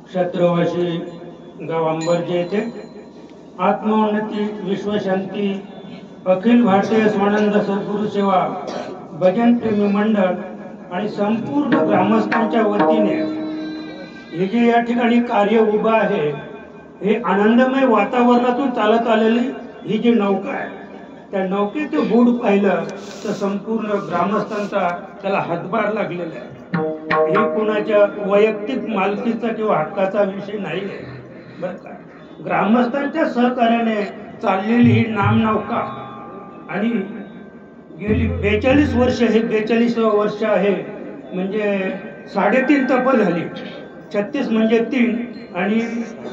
क्षत्रवासी गाव अंबरजे येथे आत्मोन्नती विश्वशांती अखिल भारतीय स्वानंद सद्गुरू सेवा भजन प्रेमी मंडळ आणि संपूर्ण ग्रामस्थांच्या वतीने हे जे या ठिकाणी कार्य उभं आहे, हे आनंदमय वातावरणातून चालत आलेली ही जी नौका आहे, त्या नौकेचं बूड पाहिलं तर संपूर्ण ग्रामस्थांचा त्याला हातभार लागलेला आहे. हे कोणाच्या वैयक्तिक मालकीचा किंवा हक्काचा विषय नाही आहे बरं का. ग्रामस्थांच्या सहकार्याने चाललेली ही नामनौका आणि गेली 42 वर्ष, हे 42वे वर्ष आहे. म्हणजे 3.5 तप झाली. 36 म्हणजे 3 आणि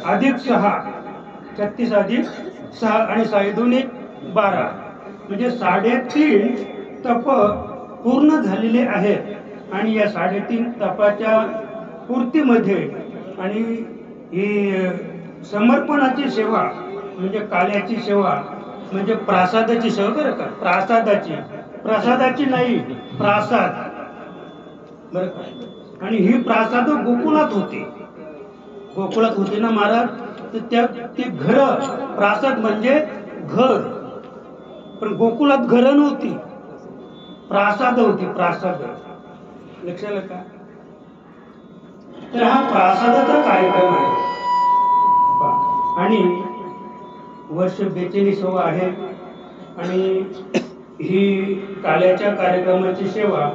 अधिक 6, 36 अधिक 6 आणि 6 दुणे 12 म्हणजे 3.5 तप पूर्ण झालेले आहेत. आणि या 3.5 तपाच्या पूर्तीमध्ये आणि ही समर्पणाची सेवा म्हणजे काल्याची सेवा म्हणजे प्रासादाची सेवा बरं का. प्रसादाची नाही, प्रासाद बरं का. आणि ही प्रासाद गोकुळात होती ना महाराज. तर ती घर, प्रासाद म्हणजे घर, पण गोकुळात घर नव्हती, प्रासाद होती. प्रासाद लक्षात का. तर हा प्रासादाचा कार्यक्रम आहे आणि वर्ष 42 आहे. आणि ही काल्याच्या कार्यक्रमाची सेवा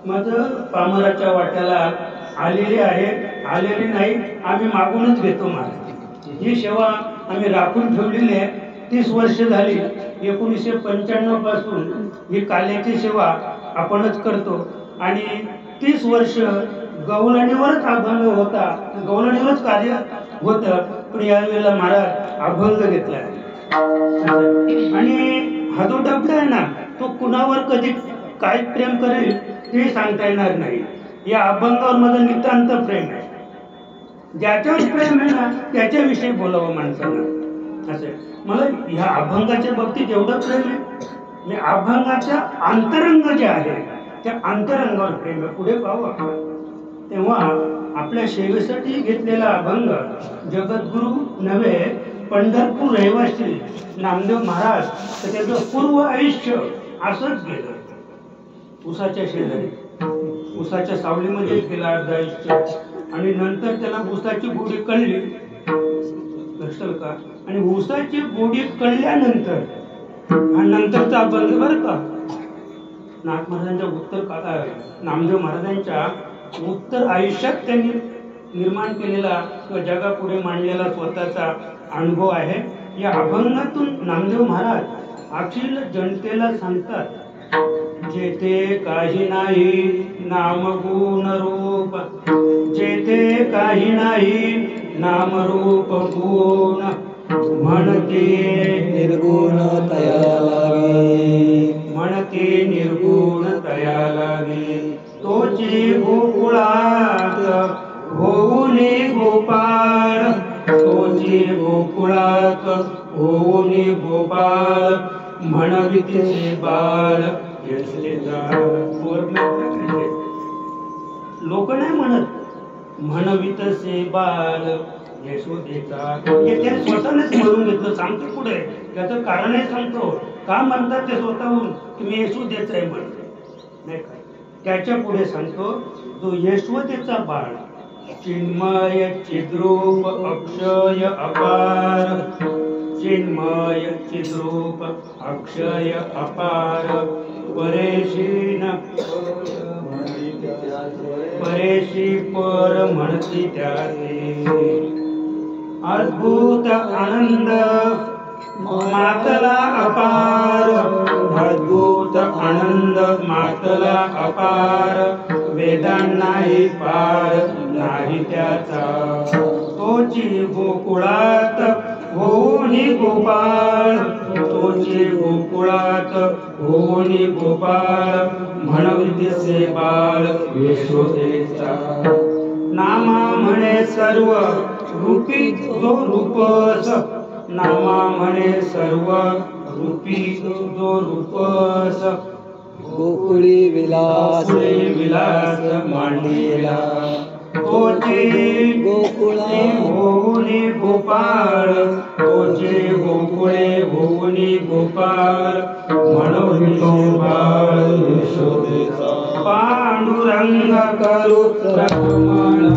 माझं पामराच्या वाट्याला आलेली आहे. आलेली नाही, आम्ही मागूनच घेतो महाराज. ही सेवा आम्ही राखून ठेवलेली आहे. 30 वर्ष झाली. 1995 पासून ही काल्याची सेवा आपणच करतो. आणि 30 वर्ष गवळणीवरच अभंग होता, गवळणीवरच कार्य होतं. पण यावेळेला महाराज अभंग घेतला आणि हा जो डबडा आहे ना, तो कुणावर कधी काय प्रेम करेल ते सांगता येणार नाही. या अभंगावर माझं नितांत प्रेम आहे. ज्याच्यावर प्रेम आहे ना त्याच्याविषयी बोलावं माणसाला. असं मला ह्या अभंगाच्या बाबतीत एवढं प्रेम आहे. मी अभंगाच्या अंतरंग जे आहे त्या अंतरंगावर प्रेम आहे. पुढे पाहू आपण. तेव्हा आपल्या सेवेसाठी घेतलेला अभंग जगद्गुरु नव्हे पंढरपूर रहिवासी नामदेव महाराज, तर त्याचं पूर्व आयुष्य असंच गेलं. उसाच्या शेजारी, उसाच्या सावलीमध्ये गेलं अर्ध आयुष्य. आणि नंतर त्याला उसाची गोडी कळली, लक्षात का. आणि उसाची गोडी कळल्यानंतर हा नंतरचा अभंग बरं का. नाथ महाराजांच्या उत्तर काळा, नामदेव महाराजांच्या उत्तर आयुष्यात त्यांनी निर्माण केलेला किंवा जगापुढे मांडलेला स्वतःचा अनुभव आहे. या अभंगातून नामदेव महाराज अखिल जनतेला सांगतात, जेथे काही नाही नाम गुण रूप, जेथे काही नाही नाम रूप गुण, म्हणते निर्गुण तया लागे, म्हणते निर्गुण तया लागे. तोची गोकुळात होऊनी गोपाळ, तोची गोकुळात होऊनी गोपाळ, म्हणवितीचे बाळ यशोदेचा. लोक नाही म्हणत म्हणवितसे बाळ यशोदेचा, हे त्याने स्वतःनेच म्हणून घेतलं. सांगतो पुढे त्याचं कारणही सांगतो. का म्हणतात ते स्वतःहून की मी यशोदेचा आहे म्हणतो, नाही का. त्याच्या पुढे सांगतो, जो यशोदेचा बाळ चिन्मय चिद्रूप अक्षय अपार, चिन्मय चिद्रूप अक्षय अपार, परेशी पर म्हणती त्याचे. अद्भुत आनंद मातला अपार, अद्भुत आनंद मातला अपार, वेदांनाही पार नाही त्याचा. तोची गोकुळात होऊनी गोपाळ, तोची गोकुळात होऊनी गोपाळ, म्हणवितीचे बाळ यशोदेचा. नामा म्हणे सर्व रूपी जो रूपस, नामा म्हणे सर्व रूपी जो रूपस गोकुळी विलास मांडलेला तोचे गोकुळा होऊनी गोपाळ तोचे गोकुळे होऊनी गोपाळ म्हणून बाळ यशोदेचा पांडुरंग करू रक्षण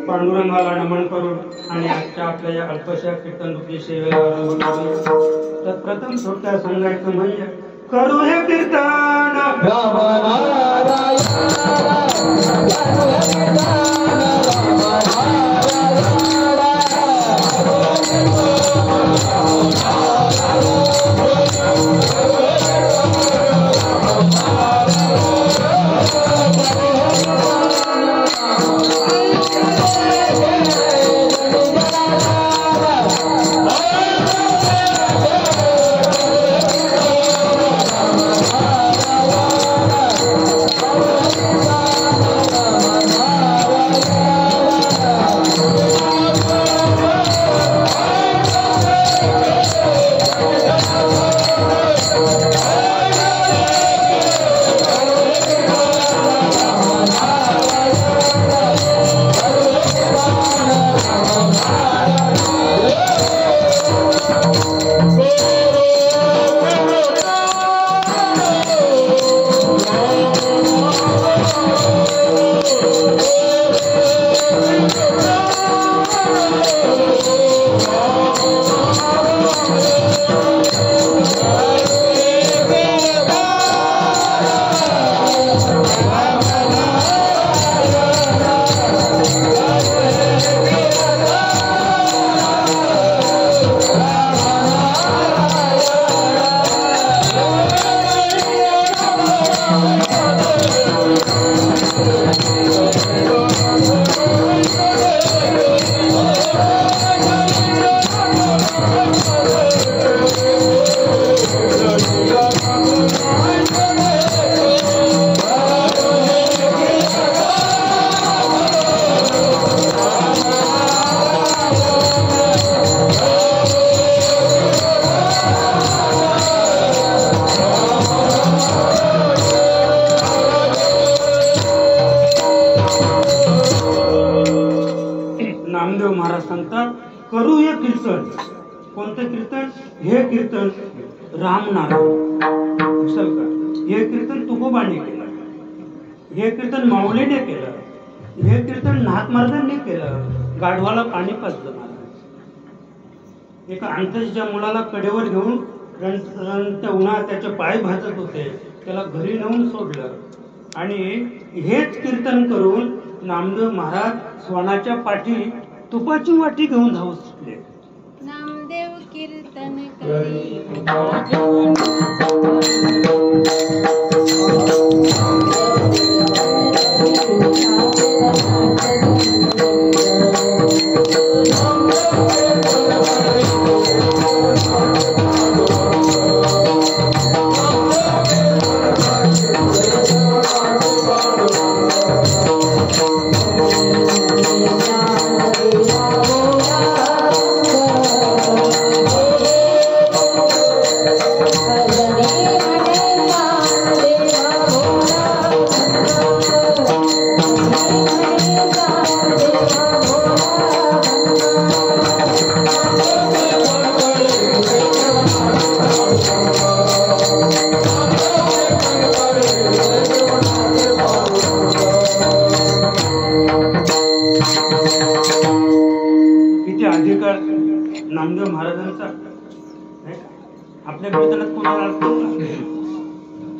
पांडुरंगाला नमन करून आणि आजच्या आपल्या या अल्पशा कीर्तन रूपी सेवेला आरंभ करूया. तर प्रथम थोडक्यात सांगायचं म्हणजे करू हे कीर्तन राम नारायण करू हे कीर्तन राम नारायण कोणतं कीर्तन? हे कीर्तन रामनारायण असेल का? हे कीर्तन तुकोबाने केलं, हे कीर्तन माऊलीने केलं, हे कीर्तन नाथ महाराजांनी केलं. गाढवाला पाणी पाजलं महाराज. एका अंतच्या मुलाला कडेवर घेऊन त्या उन्हात त्याचे पाय भाजत होते, त्याला घरी नेऊन सोडलं. आणि हेच कीर्तन करून नामदेव महाराज स्वानाच्या पाठी तुपाची वाटी घेऊन धावत सुटले. नामदेव कीर्तन करी नामदेव महाराजांचा नाही का? आपल्या कीर्तनात कोणाला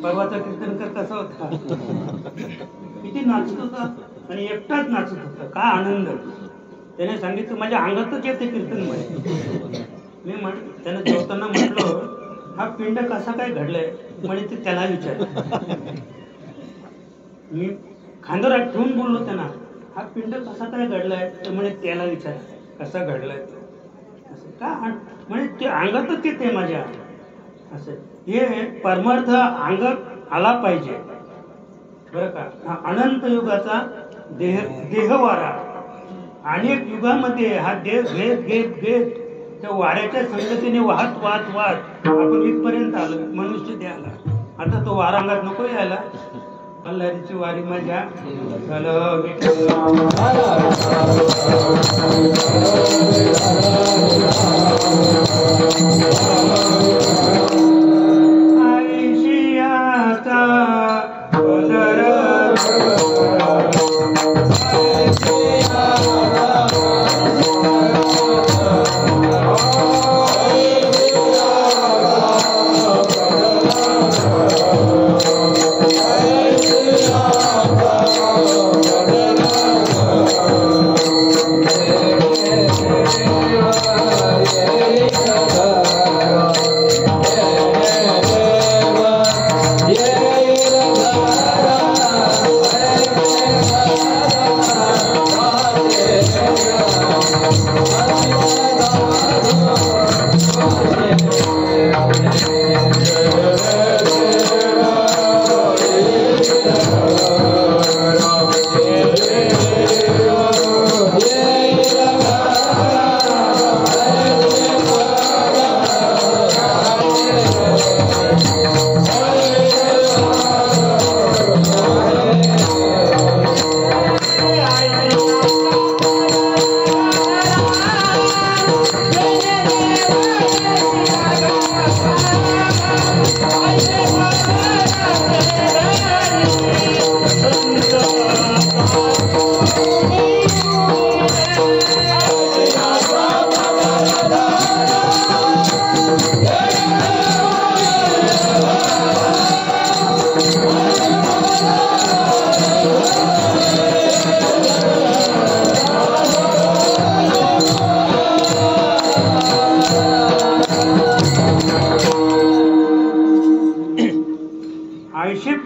परवाचा कीर्तनकर कसा होता, किती नाचत होता आणि एकटाच नाचत होता. काय आनंद. त्याने सांगितलं माझ्या अंगातच येते कीर्तन मध्ये. मी त्याने जेवताना म्हटलं हा पिंड कसा काय घडलाय म्हणजे ते त्याला विचार. मी खांद्यावर ठेवून बोललो त्यांना हा पिंड कसा काय घडलाय तर म्हणे त्याला विचार कसा घडलाय तो. असं का म्हणजे ते अंगातच येते माझ्या. असं हे परमार्थ अंगात आला पाहिजे बरं का. हा अनंत युगाचा देहवारा. अनेक युगामध्ये हा देह घेत घेत घेत त्या वाऱ्याच्या संगतीने वाहत वाहत वाहत आपण इथपर्यंत आलो मनुष्य द्यायला. आता तो वारा अंगात नको यायला. अल्लारीची वारी माझ्या आयशियाचा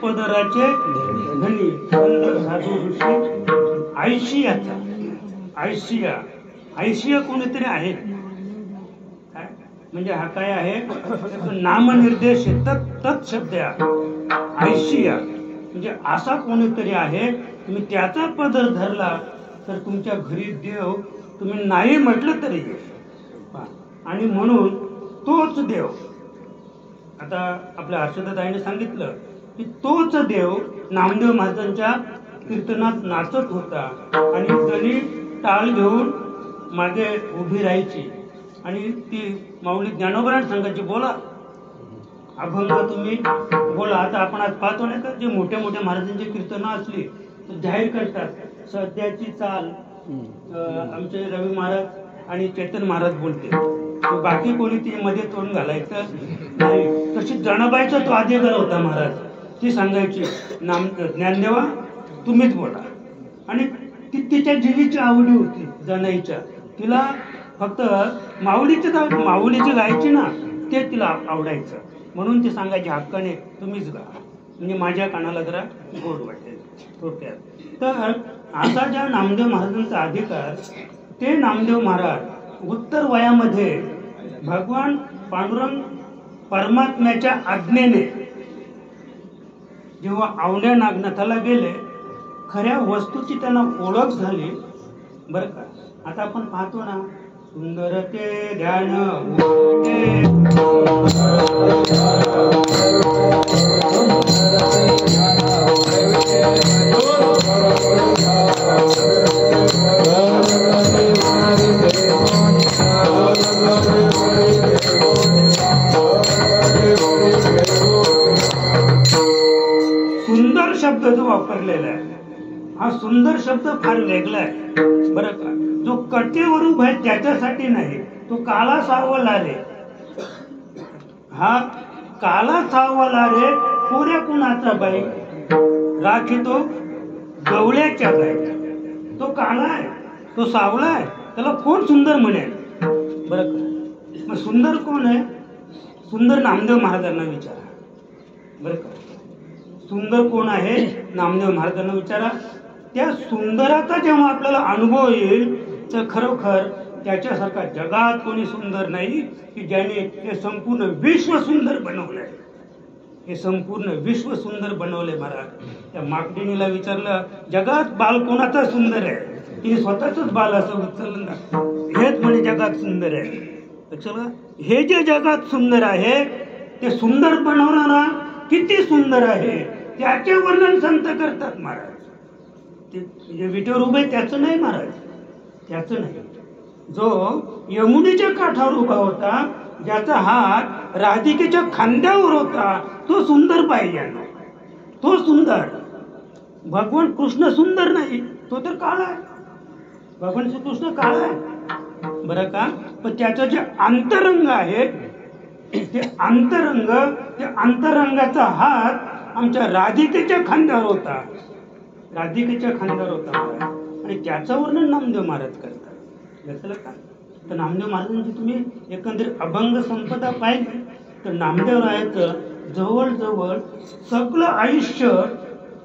पदराचे धनी साधू ऋषी आयशियाचा. आयशिया कोणीतरी आहे काय म्हणजे हा काय आहे नामनिर्देश तत्शब्द आयशिया म्हणजे असा कोणीतरी आहे. तुम्ही त्याचा पदर धरला तर तुमच्या घरी देव तुम्ही नाही म्हटलं तरी आणि म्हणून तोच देव. आता आपल्या हर्षदाताईने सांगितलं की तोच देव नामदेव महाराजांच्या कीर्तनात नाचत होता आणि जणी टाळ घेऊन मागे उभी राहायची आणि ती माऊली ज्ञानोबरांना सांगायची बोला अभंग तुम्ही बोला. आता आपण आज पाहतो नाही का जे मोठ्या मोठ्या महाराजांची कीर्तनं असली तर जाहीर करतात सध्याची चाल आमचे रवी महाराज आणि चेतन महाराज बोलते, बाकी कोणी ती मध्ये तोंड घालायचं नाही. तशी जनाबाईचा तो अधिकार होता महाराज, ती सांगायची नाम ज्ञानदेवा तुम्हीच बोला. आणि ती तिच्या जीवीची आवडी होती जनाईच्या, तिला फक्त माऊलीची गायची ना ते तिला आवडायचं, म्हणून ती सांगायची हक्काने तुम्हीच गा, म्हणजे माझ्या कानाला जरा गोड वाटेल थोडक्यात. तर असा ज्या नामदेव महाराजांचा अधिकार, ते नामदेव महाराज उत्तर वयामध्ये भगवान पांडुरंग परमात्म्याच्या आज्ञेने जेव्हा आवड्या नागनाथाला गेले, खऱ्या वस्तूची त्यांना ओळख झाली बरं का. आता आपण पाहतो ना सुंदर ते ध्यान सुंदर शब्द जो वापरलेला आहे, हा सुंदर शब्द फार वेगळा आहे बरं का. जो कटेवर उभा आहे त्याच्यासाठी नाही, तो काला सावला रे, हा काला सावला रे कोऱ्या कुणाचा बाई राखी तो गवळ्याच्या बाई. तो काला आहे, तो सावला आहे, त्याला कोण सुंदर म्हणेल बरं का. मग सुंदर कोण आहे? सुंदर नामदेव महाराजांना विचारा बरं का. सुंदर कोण आहे नामदेव महाराजांना विचारा. त्या सुंदराचा जेव्हा आपल्याला अनुभव येईल तर खरोखर त्याच्यासारखा जगात कोणी सुंदर नाही की ज्याने हे संपूर्ण विश्व सुंदर बनवलंय. हे संपूर्ण विश्व सुंदर बनवले महाराज. त्या माकडिणीला विचारलं जगात बाल कोणाचा सुंदर आहे, तिने स्वतःच बाल असं उचललं ना, हेच म्हणे जगात सुंदर आहे. चला हे जे जगात सुंदर आहे ते सुंदर बनवणारा किती सुंदर आहे त्याचे वर्णन संत करतात महाराज. ते विटेवर उभे त्याचं नाही महाराज, त्याचं नाही. जो यमुनेच्या काठावर उभा होता, ज्याचा हात राधिकेच्या खांद्यावर होता, तो सुंदर पाहिजे, तो सुंदर. भगवान कृष्ण सुंदर नाही, तो तर काळा आहे. भगवान श्रीकृष्ण काळा आहे बरं का. पण त्याचं जे अंतरंग आहे ते अंतरंगाचा हात आमच्या राधिकेच्या खांद्यावर होता, राधिकेच्या खांद्यावर होता महाराज. आणि त्याचं वर्णन नामदेव महाराज करतात घेतलं का. तर नामदेव महाराजांची तुम्ही एकंदरीत अभंग संपदा पाहिली तर नामदेवरायाचं जवळजवळ सगळं आयुष्य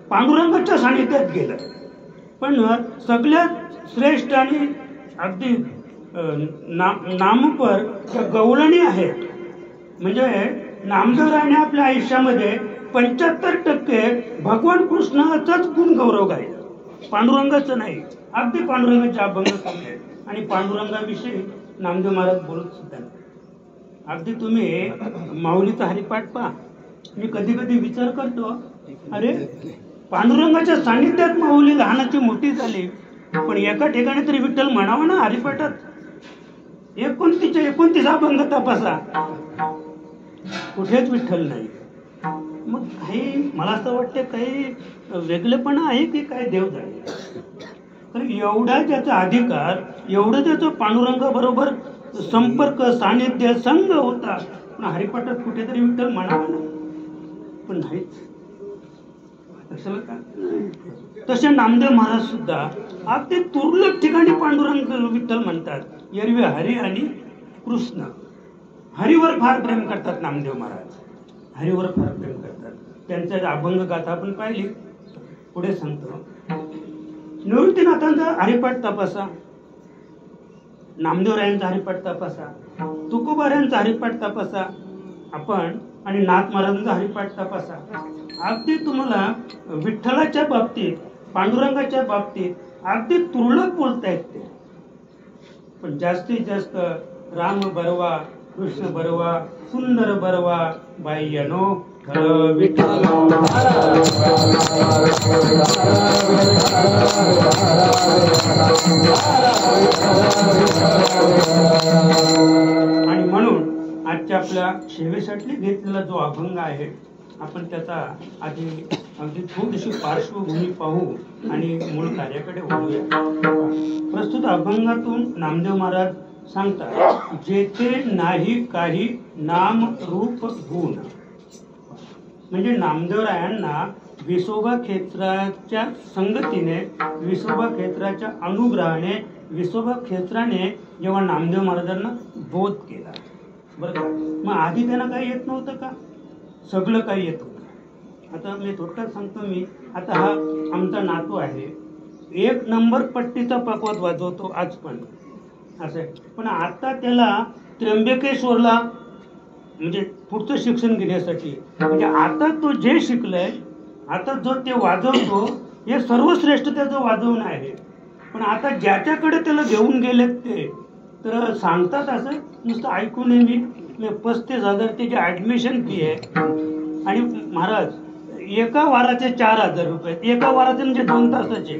पांडुरंगाच्या सानिध्यात गेलं. पण सगळ्यात श्रेष्ठ आणि अगदी नामपर त्या गवळणी आहेत. म्हणजे नामदेवरायाने आपल्या आयुष्यामध्ये 75% भगवान कृष्णाचाच गुण गौरव गायला, पांडुरंगाचं नाही. अगदी पांडुरंगाचे अभंग कमी आहेत आणि पांडुरंगाविषयी नामदेव महाराज बोलत सुद्धा. अगदी तुम्ही माऊलीचा हरिपाठ पहा. मी कधी कधी विचार करतो, अरे पांडुरंगाच्या सानिध्यात माऊली लहानाची मोठी झाली, पण एका ठिकाणी तरी विठ्ठल म्हणावा ना हरिपाठात. 29 अभंग तपासा, कुठेच विठ्ठल नाही. मग काही मला असं वाटतं काही वेगळेपणा आहे की काय देव झाले. तर एवढा त्याचा अधिकार, एवढं त्याचं पांडुरंगाबरोबर संपर्क सानिध्य संघ होता, पण हरिपाठात कुठेतरी विठ्ठल म्हणावा ना, पण नाहीच. तसे नामदेव महाराज सुद्धा अगदी तुरळक ठिकाणी पांडुरंग विठ्ठल म्हणतात. एरवी हरी आणि कृष्ण, हरीवर फार प्रेम करतात नामदेव महाराज, हरीवर फार प्रेम करतात. त्यांचा अभंग गाथा आपण पाहिली. पुढे सांगतो, निवृत्तीनाथांचा हरिपाठ तपासा, नामदेवरायांचा हरिपाठ तपासा, तुकोबाऱ्यांचा हरिपाठ तपासा आपण, आणि नाथ महाराजांचा हरिपाठ तपासा. अगदी तुम्हाला विठ्ठलाच्या बाबतीत, पांडुरंगाच्या बाबतीत अगदी तुरळक बोलता येते. पण जास्तीत जास्त राम बरवा, कृष्ण बरवा, सुंदर बरवा, बाह्यनो विठ्ठल आणि म्हणून आजच्या आपल्या सेवेसाठी घेतलेला जो अभंग आहे आपण त्याचा आधी अगदी थोडीशी पार्श्वभूमी पाहू आणि मूळ कार्याकडे वळूया. प्रस्तुत अभंगातून नामदेव महाराज सांगतात, जेथे नाही काही नाम रूप गुण. म्हणजे नामदेवरायांना विसोबा क्षेत्राच्या संगतीने, विसोबा क्षेत्राच्या अनुग्रहाने, विसोबा क्षेत्राने जेव्हा नामदेव महाराजांना बोध केला, बरं का, मग आधी त्यांना काही येत नव्हतं का? सगळं काही येत होतं. आता मी थोडक्यात सांगतो. मी आता हा आमचा नातू आहे, 1 नंबर पट्टीचा पकवात वाजवतो आज पण, असं आहे. पण आता त्याला त्र्यंबकेश्वरला म्हणजे पुढचं शिक्षण घेण्यासाठी, म्हणजे आता तो जे शिकलाय, आता जो ते वाजवतो, हे सर्वश्रेष्ठ त्याचं वाजवणं आहे. पण आता ज्याच्याकडे त्याला घेऊन गेलेत ते तर सांगतात असं नुसतं ऐकून मी 35,000 त्याची ॲडमिशन फी आहे. आणि महाराज एका वाराचे 4,000 रुपये, एका वाराचे म्हणजे 2 तासाचे.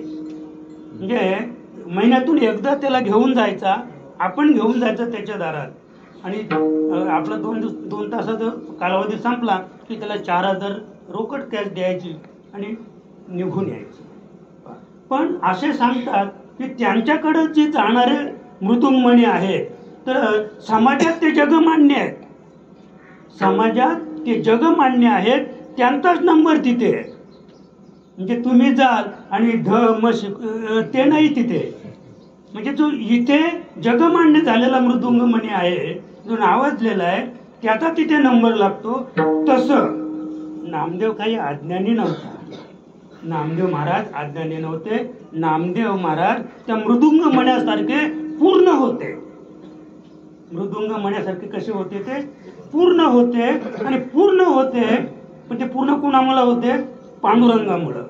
म्हणजे महिन्यातून एकदा त्याला घेऊन जायचा, आपण घेऊन जायचं त्याच्या दारात, आणि आपला 2 तासाचा कालावधी संपला की त्याला 4,000 रोकड कॅश द्यायची आणि निघून यायची. पण असे सांगतात की त्यांच्याकडे जे जाणारे मृदुंगमणी आहेत तर समाजात ते जगमान्य आहेत, समाजात ते जगमान्य आहेत, त्यांचाच नंबर तिथे आहे. म्हणजे तुम्ही जाल आणि ते नाही तिथे. म्हणजे जो इथे जगमान्य झालेला मृदुंगमणी आहे, जो नावाजलेला आहे, त्याचा तिथे नंबर लागतो. तसं नामदेव काही अज्ञानी नव्हता. नामदेव महाराज अज्ञानी नव्हते. नामदेव महाराज त्या मृदुंग मण्यासारखे पूर्ण होते. मृदुंग मण्यासारखे कसे होते? ते पूर्ण होते. आणि पूर्ण होते पण ते पूर्ण कोणामुळे होते? पांडुरंगामुळं.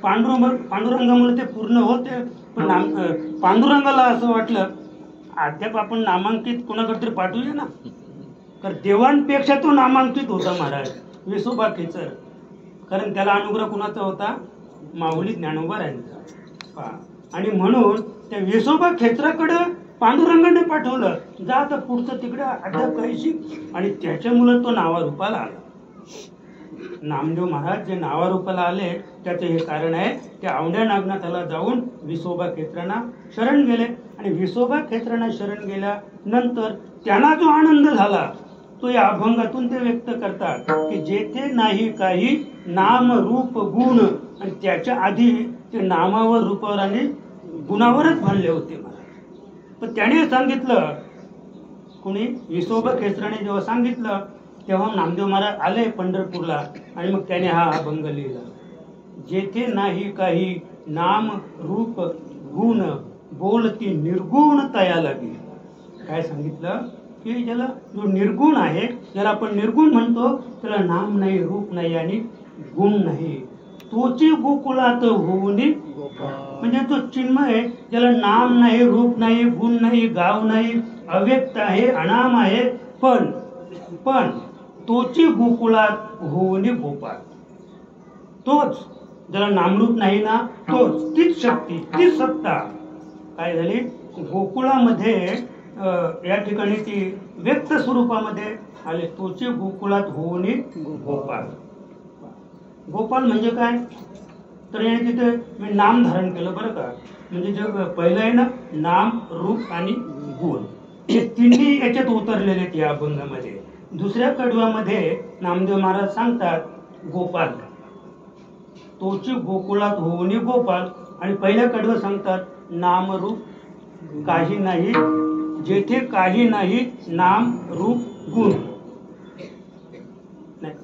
पांडुरंगामुळे ते पूर्ण होते. पण पांडुरंगाला असं वाटलं अद्याप आपण नामांकित कोणाकडे तरी पाठवूया ना, तर देवांपेक्षा तो नामांकित होता महाराज विसोबा खेचर. कारण त्याला अनुग्रह कुणाचा होता? माऊली ज्ञानोबा यांचा. आणि म्हणून त्या विसोबा खेचराकडं पांडुरंगाने पाठवलं, जा आता पुढचं तिकडे अद्याप काही शिक. आणि त्याच्यामुळं तो नावारूपाला आला. नामदेव महाराज जे नावारूपाला आले त्याचं हे कारण आहे, ते औंढ्या नागनाथाला जाऊन विसोबा खेचरांना शरण गेले. आणि विसोबा खेचरांना शरण गेल्यानंतर त्यांना जो आनंद झाला तो या अभंगातून ते व्यक्त करतात की जेथे नाही काही नाम रूप गुण. आणि त्याच्या आधी ते नामावर, रूपावर आणि गुणावरच भांडले होते महाराज. पण त्याने सांगितलं, कोणी विसोबा खेचराने जेव्हा सांगितलं तेव्हा नामदेव महाराज आले पंढरपूरला आणि मग त्याने हा अभंग लिहिला. जेथे नाही काही नाम रूप गुण बोलती निर्गुण तया लागे. काय सांगितलं की ज्याला जो निर्गुण आहे, ज्याला आपण निर्गुण म्हणतो, त्याला नाम नाही, रूप नाही आणि गुण नाही. तोची गोकुळात होऊनी, म्हणजे तो चिन्मय, ज्याला नाम नाही, रूप नाही, गुण नाही, गाव नाही, अव्यक्त आहे, अनाम आहे, पण तोची गोकुळात होऊनी गोपाळ. तोच ज्याला नामरूप नाही ना, तोच, तीच शक्ती, तीच सत्ता काय झाली गोकुळामध्ये, या ठिकाणी ती व्यक्त स्वरूपामध्ये आले. तोचे गोकुळात होऊनी गोपाळ. गोपाळ म्हणजे काय? तर याने तिथे मी नाम धारण केलं, बरं का. म्हणजे जे पहिलं आहे ना, नाम, रूप आणि गुण, हे तिन्ही याच्यात उतरलेले आहेत या अभंगामध्ये. दुसऱ्या कडव्यामध्ये नामदेव महाराज सांगतात गोपाळ, तोची गोकुळात होऊनी गोपाळ. आणि पहिल्या कडवं सांगतात नाम रूप काही नाही, जेथे काही नाही नाम रूप गुण. नाही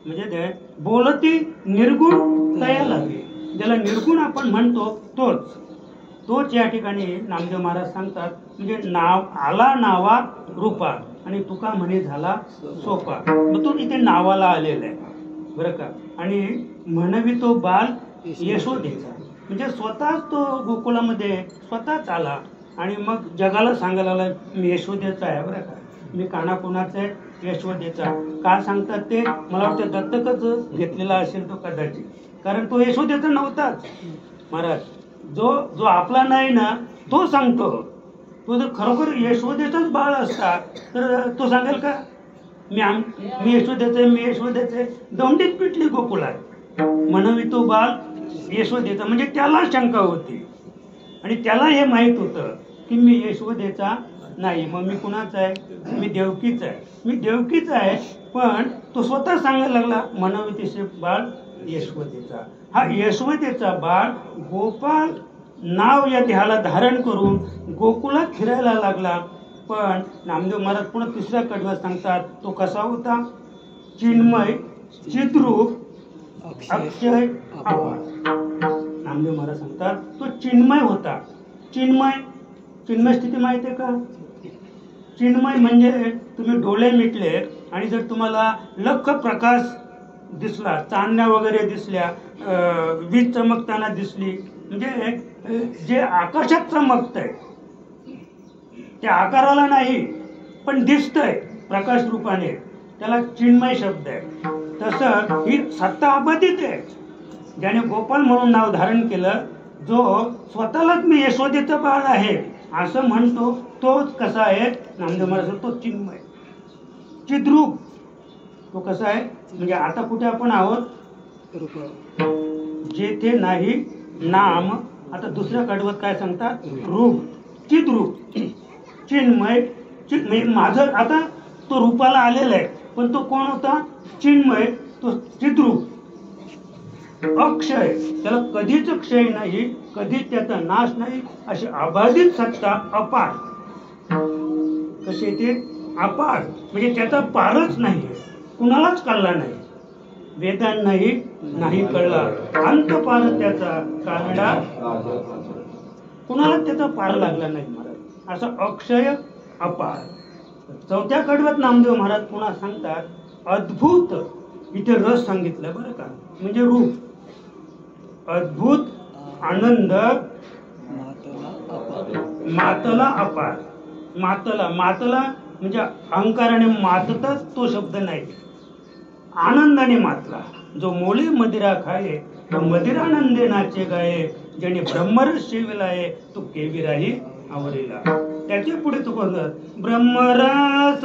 म्हणजे ते बोलती निर्गुण तया लागे. ज्याला निर्गुण आपण म्हणतो तोच या ठिकाणी नामदेव महाराज सांगतात. म्हणजे नाव आला नावा रूपा आणि तुका म्हणे झाला सोपा. मग तो इथे नावाला आलेला आहे, बरं का. आणि म्हणवी तो बाल यशोदेचा, म्हणजे स्वतःच तो गोकुळामध्ये स्वतःच आला आणि मग जगाला सांगायला लागला मी यशोदेचा आहे, बरं का. मी काना कोणाचा आहे? यशोदेचा. का सांगतात ते? मला वाटतं दत्तकच घेतलेला असेल तो कदाचित, कारण तो यशोदेचा नव्हताच महाराज. जो जो आपला नाही ना तो सांगतो. तो जर खरोखर यशोदेचाच बाळ असता तर तो सांगेल का मी यशोदेचं आहे, मी यशोदेचं आहे? दौंडीत पिटली गोकुळात. म्हणावी तो बाळ यशोदेचा. म्हणजे त्याला शंका होती आणि त्याला हे माहीत होतं की मी यशोदेचा नाही, मग मी कुणाचा आहे? मी देवकीचा आहे. मी देवकीचा आहे, पण तो स्वतः सांगायला लागला म्हणावी तिचे बाळ यशोदेचा. हा यशोदेचा बाळ गोपाल नाव या देहाला धारण करून गोकुळात फिरायला लागला. पण नामदेव महाराज पुन्हा तिसऱ्या कडव्यात सांगतात तो कसा होता? चिन्मय, चिद्रूप, अक्षय, अपार. नामदेव महाराज सांगतात तो चिन्मय होता. चिन्मय स्थिती माहिती आहे का? चिन्मय म्हणजे तुम्ही डोळे मिटले आणि जर तुम्हाला लख प्रकाश दिसला, चांदण्या वगैरे दिसल्या, वीज चमकताना दिसली, म्हणजे जे आकाशात चमकतंय त्या आकाराला नाही पण दिसतंय प्रकाश रूपाने, त्याला चिन्मय शब्द आहे. तसं ही सत्ता अबाधित आहे. ज्याने गोपाल म्हणून नाव धारण केलं, जो स्वतःलाच मी यशोदेचं बाळ आहे असं म्हणतो, तोच कसा आहे? नामदेव महाराज तो चिन्मय. चिद्रूप तो कसा आहे? म्हणजे आता कुठे आपण आहोत? जेथे नाही नाम. आता दुसऱ्या कडवत काय सांगतात? रूप. चिद्रूप, चिन्मय. म्हणजे माझं आता तो रूपाला आलेला आहे, पण तो कोण होता? चिन्मय. तो चिद्रूप. अक्षय, त्याला कधीच क्षय नाही, कधीच त्याचा नाश नाही, अशी अबाधित सत्ता. अपार, कशी ते? अपार म्हणजे त्याचा पारच नाही, कुणालाच कळला नाही, वेदांनाही नाही कळला. अंत पार त्याचा कानडा, कुणाला त्याचा पार लागला नाही महाराज. असं अक्षय, अपार. चौथ्या कडव्यात नामदेव महाराज पुन्हा सांगतात अद्भुत. इथे रस सांगितलं बरं का, म्हणजे रूप. अद्भुत, आनंद, मातला, अपार. मातला म्हणजे अहंकाराने मातताच तो शब्द नाही, आनंदाने मातला. जो मोळे मदिरा खाये तो मदिरानंदे नाचे गाये, ज्याने ब्रह्मरस सेविला आहे तो केविराही आवरेला. त्याच्या पुढे तो म्हणतात ब्रह्मरस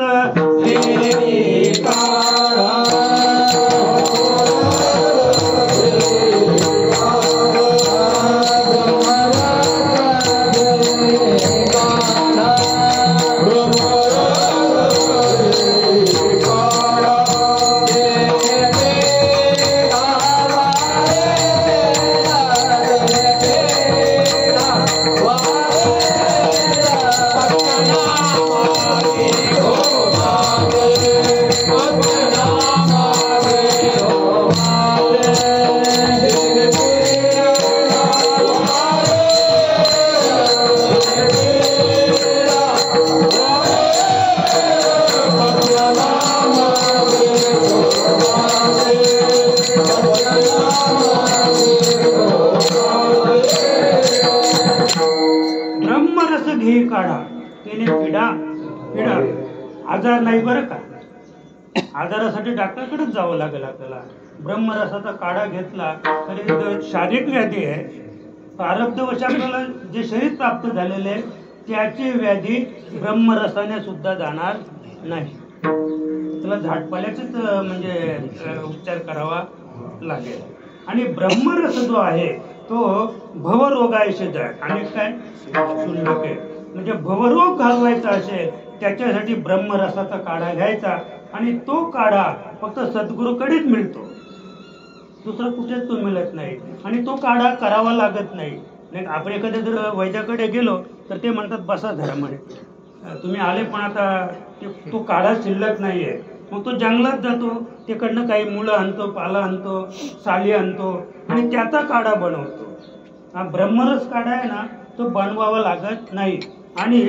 आजार नाही बरं का. आजारासाठी डॉक्टरकडेच जावं लागेल आपल्याला. ब्रह्मरसाचा काढा घेतला तरी शारीरिक व्याधी आहे, प्रारब्धवश आपल्याला जे शरीर प्राप्त झालेले आहे त्याची व्याधी ब्रह्मरसाने सुद्धा जाणार नाही. त्याला झाडपाल्याचेच म्हणजे उपचार करावा लागेल. आणि ब्रह्मरस जो आहे तो भवरोगायशेच आहे. आणि काय शुल्लक आहे, म्हणजे भवरोग घालवायचा असेल त्याच्यासाठी ब्रह्मरसाचा काढा घ्यायचा आणि तो काढा फक्त सद्गुरूकडेच मिळतो, दुसरं कुठेच तो मिळत नाही. आणि तो काढा करावा लागत नाही. आपण एखाद्या जर वैद्याकडे गेलो तर ते म्हणतात बसा धरा म्हणे, तुम्ही आले पण आता तो काढा शिल्लक नाही आहे. मग तो जंगलात जातो, तिकडनं काही मुलं आणतो, पाला आणतो, साली आणतो आणि त्याचा काढा बनवतो. हा ब्रह्मरस काढा आहे ना तो बनवावा लागत नाही. आणि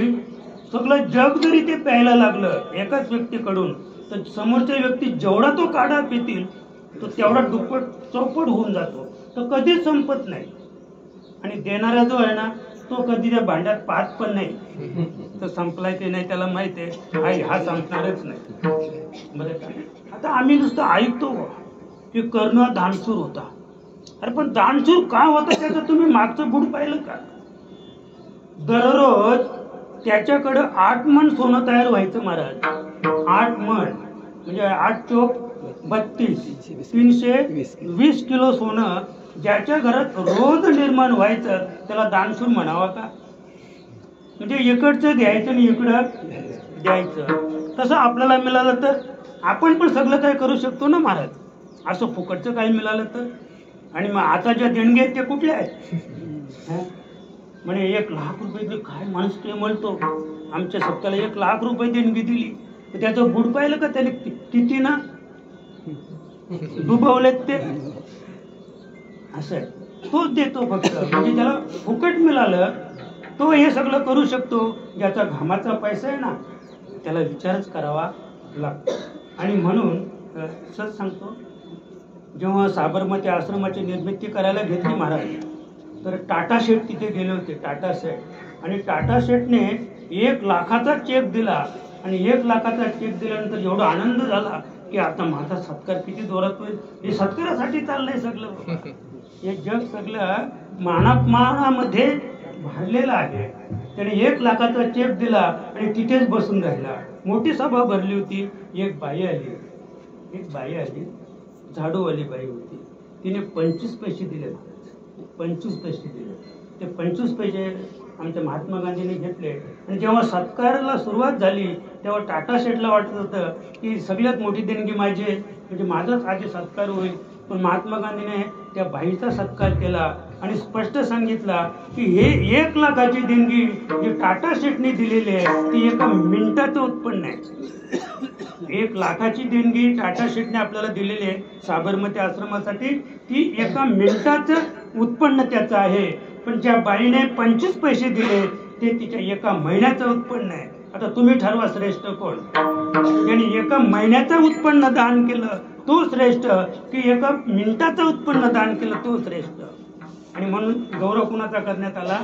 सगळं जग जरी ते प्यायला लागलं एकाच व्यक्तीकडून तर समोरच्या व्यक्ती जेवढा तो काढा पितील तो तेवढा दुप्पट चौपट होऊन जातो, तो कधीच संपत नाही. आणि देणारा जो आहे ना तो कधी त्या भांड्यात पाहत पण नाही, तर संपलाय की नाही त्याला माहिती आहे, हा संपणारच नाही बरं का. आता आम्ही नुसतं ऐकतो की कर्ण दानशूर होता. अरे पण दानशूर का होता त्याचं तुम्ही मागचं गुड पाहिलं का? दररोज त्याच्याकडं 8 मन सोनं तयार व्हायचं महाराज. 8 मन म्हणजे 8 चोक 32, 320 किलो सोनं ज्याच्या घरात रोज निर्माण व्हायचं त्याला दानशूर म्हणावा का? म्हणजे इकडचं द्यायचं आणि इकडं द्यायचं. तसं आपल्याला मिळालं तर आपण पण सगळं काय करू शकतो ना महाराज. असं फुकटचं काही मिळालं तर. आणि मग आता ज्या देणगी आहेत ते कुठल्या आहेत? म्हणजे 1 लाख रुपये काय माणूस ते म्हणतो. आमच्या सप्ताहाला 1 लाख रुपये देणगी दिली, तर त्याचं गुड पाहिलं का त्याने किती ना डुबवलेत ते. असं आहे, तोच देतो फक्त. म्हणजे त्याला फुकट मिळालं तो हे सगळं करू शकतो. ज्याचा घामाचा पैसा आहे ना त्याला विचारच करावा लागतो. आणि म्हणून सच सांगतो, जेव्हा साबरमती आश्रमाची निर्मिती करायला घेतली महाराज, तर टाटा शेठ तिथे गेले होते. टाटा शेठ, आणि टाटा शेठने 1 लाखाचा चेक दिला. आणि 1 लाखाचा चेक दिल्यानंतर एवढा आनंद झाला की आता माझा सत्कार किती जोरात होईल. हे सत्कारासाठी चाललंय सगळं. हे जग सगळं मानामध्ये भरलेलं आहे. त्याने 1 लाखाचा चेक दिला आणि तिथेच बसून राहिला. मोठी सभा भरली होती. एक बाई आली, झाडूवाली बाई होती. तिने 25 पैसे दिले. 25 पैसे दिले. ते 25 पैसे आमच्या महात्मा गांधींनी घेतले. आणि जेव्हा सत्काराला सुरुवात झाली तेव्हा टाटा शेठला वाटत होतं की सगळ्यात मोठी देणगी माझी, म्हणजे माझाच आधी सत्कार होईल. पण महात्मा गांधीने त्या बाईचा सत्कार केला आणि स्पष्ट सांगितला की हे 1 लाखाची देणगी जी टाटा शेठने दिलेली आहे ती 1 मिनिटाचं उत्पन्न आहे. 1 लाखाची देणगी टाटा शेठने आपल्याला दिलेली आहे साबरमती आश्रमासाठी, ती 1 मिनिटाचं उत्पन्न त्याचं आहे. पण ज्या बाईने 25 पैसे दिले ते तिच्या 1 महिन्याचं उत्पन्न आहे. आता तुम्ही ठरवा श्रेष्ठ कोण. यांनी 1 महिन्याचं उत्पन्न दान केलं तो श्रेष्ठ, की 1 मिनिटाचं उत्पन्न दान केलं तो श्रेष्ठ. आणि म्हणून गौरव कुणाचा करण्यात आला.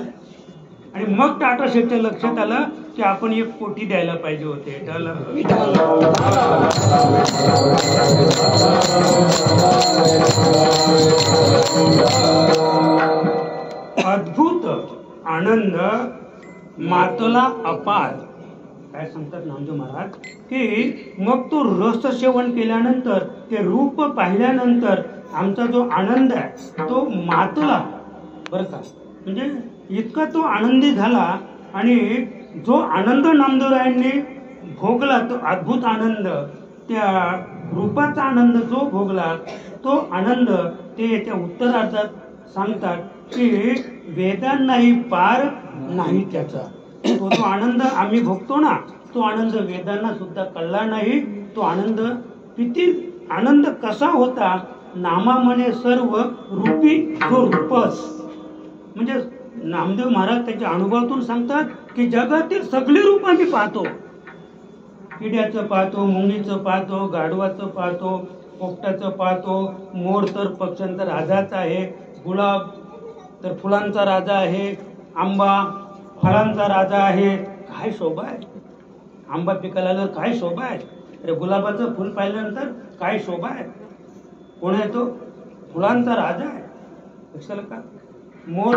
आणि मग टाटा शेठच्या लक्षात आलं की आपण 1 कोटी द्यायला पाहिजे होते. अद्भुत आनंद मातला अपार. काय सांगतात नामदेव महाराज की मग तो रस सेवन केल्यानंतर, ते रूप पाहिल्यानंतर आमचा जो आनंद आहे तो मातला बरं का. म्हणजे इतका तो आनंदी झाला. आणि जो आनंद नामदेवरायांनी भोगला तो अद्भुत आनंद, त्या रूपाचा आनंद जो भोगला तो आनंद ते त्या उत्तरार्धात सांगतात की वेदांनाही पार नाही त्याचा. तो जो आनंद आम्ही भोगतो ना तो आनंद वेदांना सुद्धा कळला नाही. तो आनंद किती आनंद कसा होता. नामामने सर्व रूपी जो रूपस. म्हणजे नामदेव महाराज त्याच्या अनुभवातून सांगतात की जगातील सगळे रूप आम्ही पाहतो. किड्याचं पाहतो, मुंगीचं पाहतो, गाढवाचं पाहतो, पोपटाचं पाहतो, मोर तर पक्ष्यांचा राजाच आहे, गुलाब तर फुलांचा राजा आहे, आंबा फळांचा राजा आहे. काय शोभा आहे. आंबा पिकायला आल्यावर काय शोभा आहे. अरे गुलाबाचं फुल पाहिल्यानंतर काय शोभा आहे. कोण आहे तो? फुलांचा राजा आहे. लक्षात का. मोर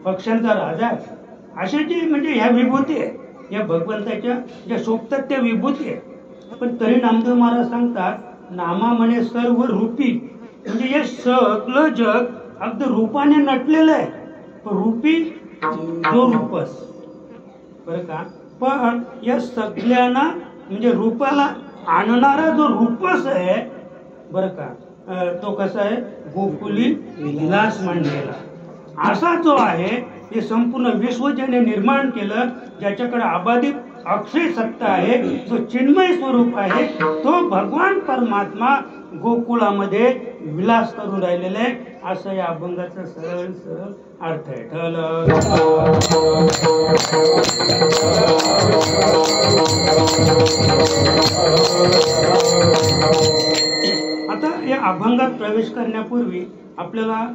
पक्ष्यांचा राजा आहे. अशा जी म्हणजे ह्या विभूती आहे, या भगवंताच्या ज्या शोभतात त्या विभूती आहे. पण तरी नामदेव महाराज सांगतात नामा म्हणे सर्व रूपी. म्हणजे हे सगळं जग अगदी रूपाने नटलेलं आहे. रूपी जो रूपस बरं का. पण या सगळ्यांना म्हणजे रूपाला आणणारा जो रूपस आहे बरं का, तो कसा आहे गोकुली विलास मांडलेला. असा जो आहे हे संपूर्ण विश्व ज्याने निर्माण केलं, ज्याच्याकडे अबाधित अक्षय सत्ता आहे, जो चिन्मय स्वरूप आहे, तो भगवान परमात्मा गोकुळामध्ये विलास करून राहिलेला आहे. असं या अभंगाचा सरळ सरळ अर्थ आहे. आता या अभंगात प्रवेश करण्यापूर्वी आपल्याला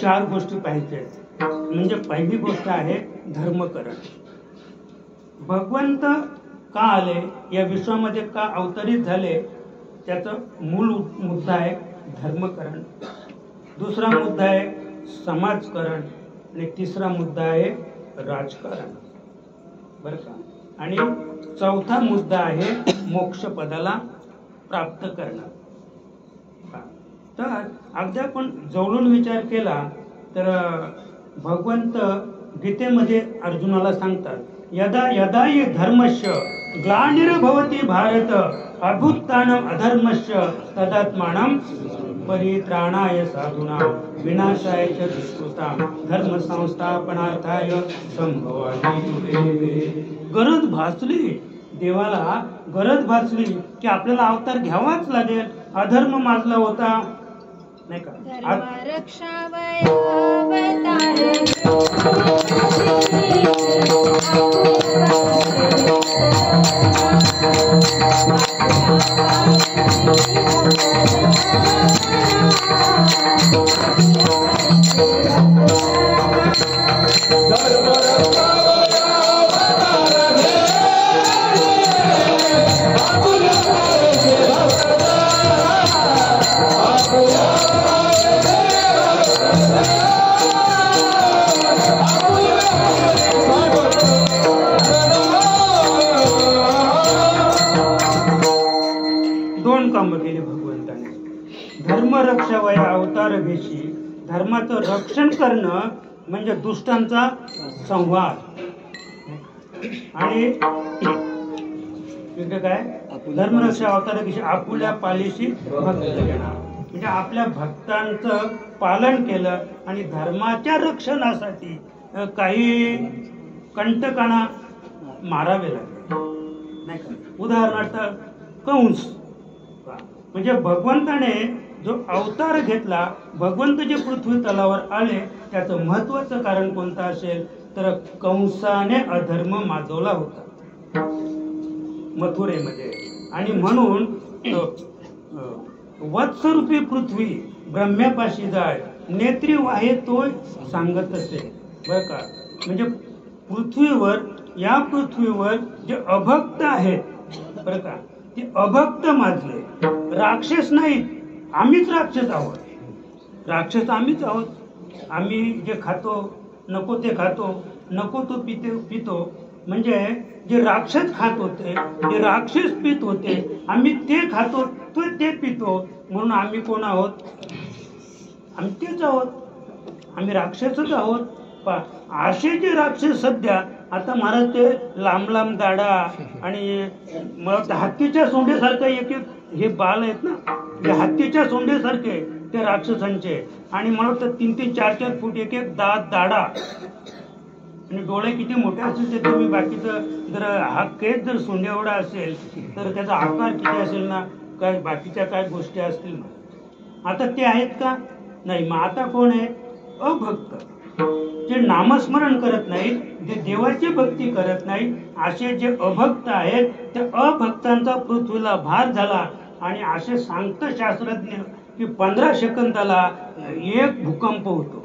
4 गोष्टी पाहिजे आहेत. म्हणजे पहिली गोष्ट आहे धर्मकरण. भगवंत का आले, या विश्वामध्ये का अवतरित झाले, त्याचं मूल मुद्दा आहे धर्मकरण. दुसरा मुद्दा आहे समाजकरण आणि तिसरा मुद्दा आहे राजकारण, बरं का. आणि चौथा मुद्दा आहे मोक्षपदाला प्राप्त करणं. तर अगदी आपण जवळून विचार केला तर भगवंत गीतेमध्ये अर्जुनाला सांगतात, यदा यदा हि धर्मस्य ग्लानिर्भवति भारत अभ्युत्थानम् अधर्मस्य तदात्मानं परित्राणाय साधूनां विनाशाय च दुष्कृतां धर्म संस्थापनार्थाय संभवामि युगे. गरज भासली, देवाला गरज भासली की आपल्याला अवतार घ्यावाच लागेल. अधर्म माजला होता नाही का. दोन कामं केली भगवंताने. धर्मरक्षावया अवतार भेशी, धर्माचं रक्षण करणं म्हणजे दुष्टांचा संहार. आणि काय धर्मरक्षा अवतार भेशी आपुल्या पालीशी भक्त घेणार, म्हणजे आपल्या भक्तांचं पालन केलं आणि धर्माच्या रक्षणासाठी काही कंटकांना मारावे लागले नाही का. उदाहरणार्थ कंस, म्हणजे भगवंताने जो अवतार घेतला, भगवंत जे पृथ्वी तलावर आले, त्याचं महत्वाचं कारण कोणतं असेल तर कंसाने अधर्म माजवला होता मथुरेमध्ये. आणि म्हणून वत्सरूपी पृथ्वी ब्रह्म्यापाशी जाय, नेत्री वाहे तो सांगत असे, बरं का. म्हणजे पृथ्वीवर, या पृथ्वीवर जे अभक्त आहेत बरं का, ते अभक्त माजले. राक्षस नाहीत, आम्हीच राक्षस आहोत. राक्षस आम्हीच आहोत. आम्ही जे खातो नको ते खातो, नको तो पितो. म्हणजे जे राक्षस खात होते, जे राक्षस पित होते, आम्ही ते खातो तो ते पितो. म्हणून आम्ही कोण आहोत? आम्ही तेच आहोत, आम्ही राक्षसच आहोत. असे जे राक्षस सध्या आता महाराज ते लांब लांब दाढा आणि मला हत्तीच्या सोंडेसारखं एक एक हे बाल आहेत ना, ते हत्तीच्या सोंडेसारखे ते राक्षसांचे. आणि मला वाटतं 3-3, 4-4 फूट एक एक दाढा आणि डोळे किती मोठे असतील ते तुम्ही बाकीचं जर हा केस जर सोंडे एवढा असेल तर त्याचा आकार किती असेल ना, काय बाकीच्या काय गोष्टी असतील ना. आता ते आहेत का? नाही. मग आता कोण आहे? अभक्त, जे नामस्मरण करत नाहीत, जे देवाची भक्ती करत नाही, असे जे अभक्त आहेत त्या अभक्तांचा पृथ्वीला भार झाला. आणि असे सांगतं शास्त्रज्ञ की 15 सेकंदाला एक भूकंप होतो.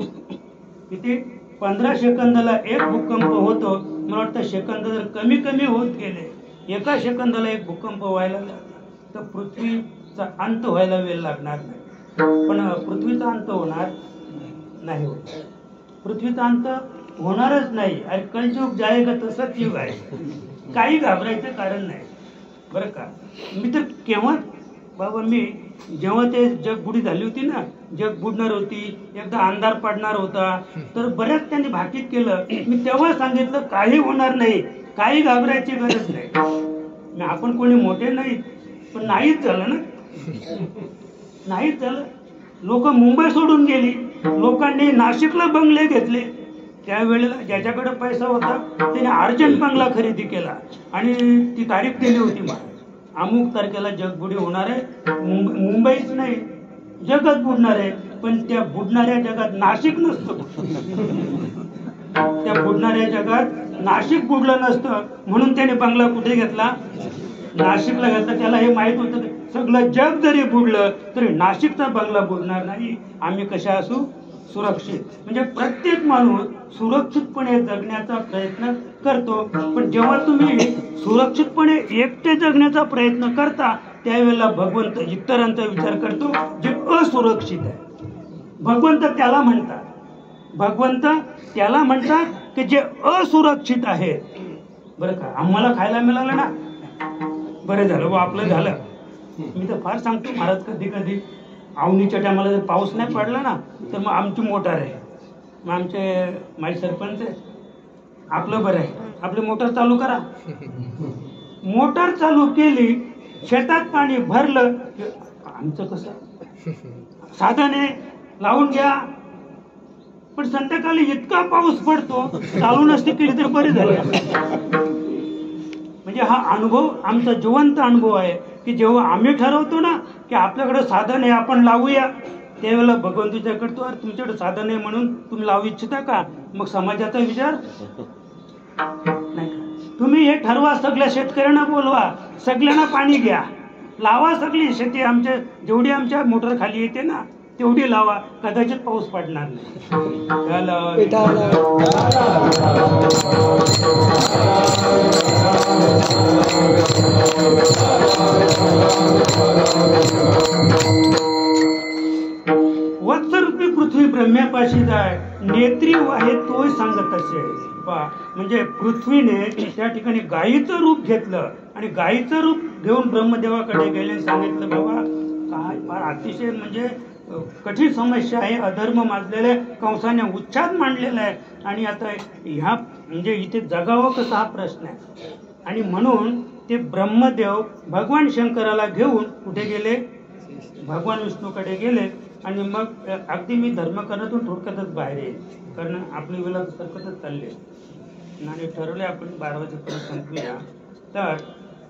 किती? 15 सेकंदाला एक भूकंप होतो. मला वाटतं सेकंद जर कमी कमी होत गेले, एका सेकंदाला एक भूकंप व्हायला लागला तर पृथ्वीचा अंत व्हायला वेळ लागणार नाही. पण पृथ्वीचा अंत होणार नाही होत. पृथ्वीचा अंत होणारच नाही. अरे कलयुग जाएगा तसंच युग आहे, काही घाबरायचं कारण नाही बरं का. मी तर केव्हा बाबा, मी जेव्हा ते जग बुडी झाली होती ना, जग बुडणार होती, एकदा अंधार पडणार होता, तर बऱ्याच त्यांनी भाकीत केलं. मी तेव्हा सांगितलं काही होणार नाही, काही घाबरायची गरज नाही. आपण कोणी मोठे नाहीत, पण नाहीच झालं ना, नाहीच झालं. लोक मुंबई सोडून गेली, लोकांनी नाशिकला बंगले घेतले. त्यावेळेला ज्याच्याकडे पैसा होता त्याने अर्जंट बंगला खरेदी केला आणि ती तारीख दिली होती, मला अमुक तारखेला जग बुडी होणार आहे. मुंबईच नाही, जगच बुडणार आहे. पण त्या बुडणाऱ्या जगात नाशिक नसतं. त्या बुडणाऱ्या जगात नाशिक बुडलं नसतं, म्हणून त्याने बंगला कुठे घेतला? नाशिकला घेतला. त्याला हे माहित होतं सगळं जग जरी बुडलं तरी नाशिकचा बंगला बुडणार नाही. आम्ही कशा असू? सुरक्षित म्हणजे प्रत्येक माणूस सुरक्षितपणे जगण्याचा प्रयत्न करतो. पण जेव्हा तुम्ही सुरक्षितपणे एकटे जगण्याचा प्रयत्न करता त्यावेळेला भगवंत इतरांचा विचार करतो जे असुरक्षित आहे. भगवंत त्याला म्हणतात की जे असुरक्षित आहे. बरं का, आम्हाला खायला मिळालं ना, बरं झालं व आपलं झालं. मी तर फार सांगतो महाराज, कधी कधी आवनीच्या टायमाला जर पाऊस नाही पडला ना तर मग आमची मोटार आहे, मग माझे सरपंच आहे, आपलं बरं आहे, आपली मोटार चालू करा. मोटार चालू केली, शेतात पाणी भरलं, आमचं कसं साधन आहे लावून घ्या. पण संध्याकाळी इतका पाऊस पडतो, चालू नसते केली तर बरी झालं. म्हणजे हा अनुभव आमचा जिवंत अनुभव आहे की जेव्हा आम्ही ठरवतो ना की आपल्याकडे साधन आहे आपण लावूया, त्यावेळेला भगवंत विचार करतो अरे तुमच्याकडे साधन आहे म्हणून तुम्ही लावू इच्छिता का? मग समाजाचा विचार नाही का? तुम्ही हे ठरवा, सगळ्या शेतकऱ्यांना बोलवा, सगळ्यांना पाणी घ्या, लावा सगळी शेती, आमच्या जेवढी आमच्या मोटर खाली येते ना तेवढी लावा, कदाचित पाऊस पडणार नाही. वत्सरूपी पृथ्वी ब्रह्म्यापाशी जाय, नेत्री वाहे तोय सांगत असे. म्हणजे पृथ्वीने त्या ठिकाणी गायीचं रूप घेतलं आणि गायीचं रूप घेऊन ब्रह्मदेवाकडे गेले आणि सांगितलं बाबा काय फार अतिशय म्हणजे कठीण समस्या आहे, अधर्म माजलेला आहे, कंसाने उच्छाद मांडलेला आहे आणि आता ह्या म्हणजे इथे जगावं कसं हा प्रश्न आहे. आणि म्हणून ते ब्रह्मदेव भगवान शंकराला घेऊन कुठे गेले? भगवान विष्णूकडे गेले. आणि मग अगदी मी धर्मकरणातून थोडक्यातच बाहेर येईल, कारण आपली वेळा सरकतच चालली आणि ठरवले आपण 12 वाजेपर्यंत संपूया. तर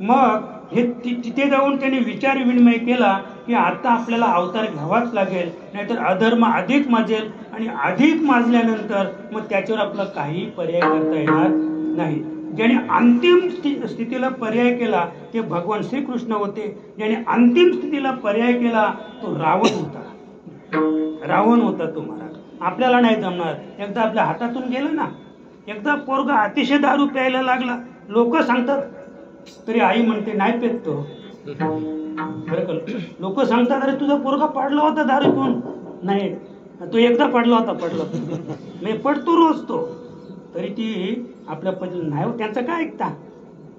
मग हे तिथे जाऊन त्यांनी विचार विनिमय केला की आता आपल्याला अवतार घ्यावाच लागेल, नाहीतर अधर्म अधिक माजेल आणि अधिक माजल्यानंतर मग त्याच्यावर आपला काही पर्याय करता येणार नाही. ज्याने अंतिम स्थितीला पर्याय केला ते भगवान श्रीकृष्ण होते. ज्याने अंतिम स्थितीला पर्याय केला तो रावण होता तो महाराज. आपल्याला नाही जमणार. एकदा आपल्या हातातून गेलं ना, एकदा पोरगा अतिशय दारू प्यायला लागला, लोक सांगतात, तरी आई म्हणते नाही पेत तो. बरं का, लोक सांगतात अरे तुझा पोरगा पडला होता दारू पिऊन, नाही तो एकदा पडला होता मी पडतो रोज तो, तरी ती आपल्या पद्धतीने नाही. त्यांचं काय ऐकता,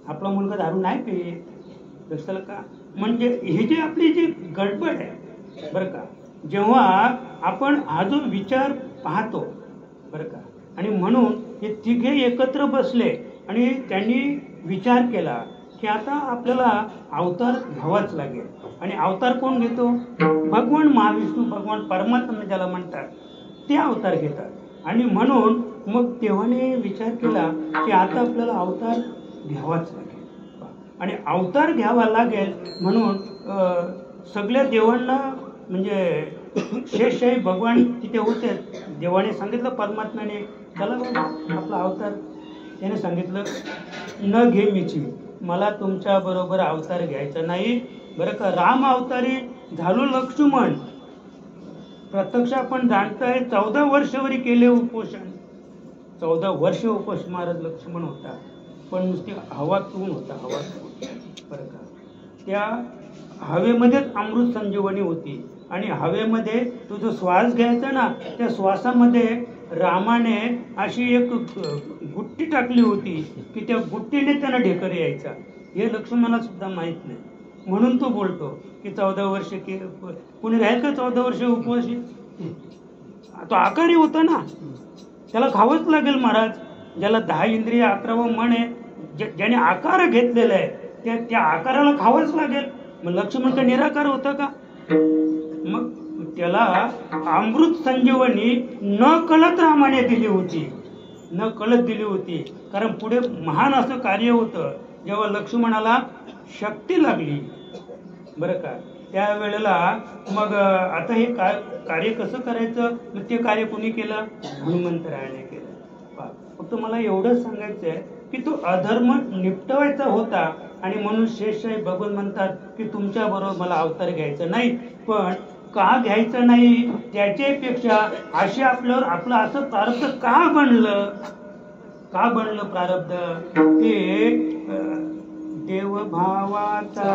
आपला मुलगा दारू नाही पित कशाला का? म्हणजे ही जी आपली जी गडबड आहे बरं का, जेव्हा आपण हा जो विचार पाहतो बरं का, आणि म्हणून हे तिघे एकत्र बसले आणि त्यांनी विचार केला की आता आपल्याला अवतार घ्यावाच लागेल. आणि अवतार कोण घेतो? भगवान महाविष्णू, भगवान परमात्मा ज्याला म्हणतात ते अवतार घेतात. आणि म्हणून मग तेव्हाने विचार केला की आता आपल्याला अवतार घ्यावाच लागेल. आणि अवतार घ्यावा लागेल म्हणून सगळ्या देवांना म्हणजे शेषशाही भगवान तिथे होते. देवाने सांगितलं परमात्म्याने चला आपला अवतार, त्याने सांगितलं न घे मीची, मला तुमच्या बरोबर अवतार घ्यायचा नाही बरं का. राम अवतारी झालो लक्ष्मण, प्रत्यक्ष आपण जाणताय 14 वर्षवरी केले उपोषण. 14 वर्ष उपोष महाराज लक्ष्मण होता, पण नुसती हवा पिऊन होता, हवा पिऊन बरं का. त्या हवेमध्येच अमृत संजीवनी होती आणि हवेमध्ये तो जो श्वास घ्यायचा ना, त्या श्वासामध्ये रामाने अशी एक गुट्टी टाकली होती की त्या गुट्टीने त्यांना ढेकर यायचा. हे लक्ष्मणाला सुद्धा माहीत नाही, म्हणून तो बोलतो की 14 वर्ष के कोणी राहील का 14 वर्ष उपवासी? तो आकारी होता ना, त्याला खावंच लागेल महाराज. ज्याला 10 इंद्रिय 11वं मन आहे, ज्याने आकार घेतलेला आहे त्या आकाराला खावंच लागेल. मग लक्ष्मण का निराकार होता का? मग त्याला अमृत संजीवनी न कळत रामाने दिली होती, न कळत दिली होती. कारण पुढे महान असं कार्य होतं. जेव्हा लक्ष्मणाला शक्ती लागली बरं का, त्यावेळेला मग आता हे कार्य कसं करायचं, मग ते कार्य कोणी केलं? हनुमंतरायाने केलं. फक्त मला एवढंच सांगायचं आहे की तो अधर्म निपटवायचा होता आणि म्हणून शेषशाही भगवान म्हणतात की तुमच्या बरोबर मला अवतार घ्यायचा नाही, पण का घ्यायचं नाही, त्याच्यापेक्षा अशी आपल्यावर आपलं असं प्रारब्ध का बनलं प्रारब्ध, ते देवभावाचा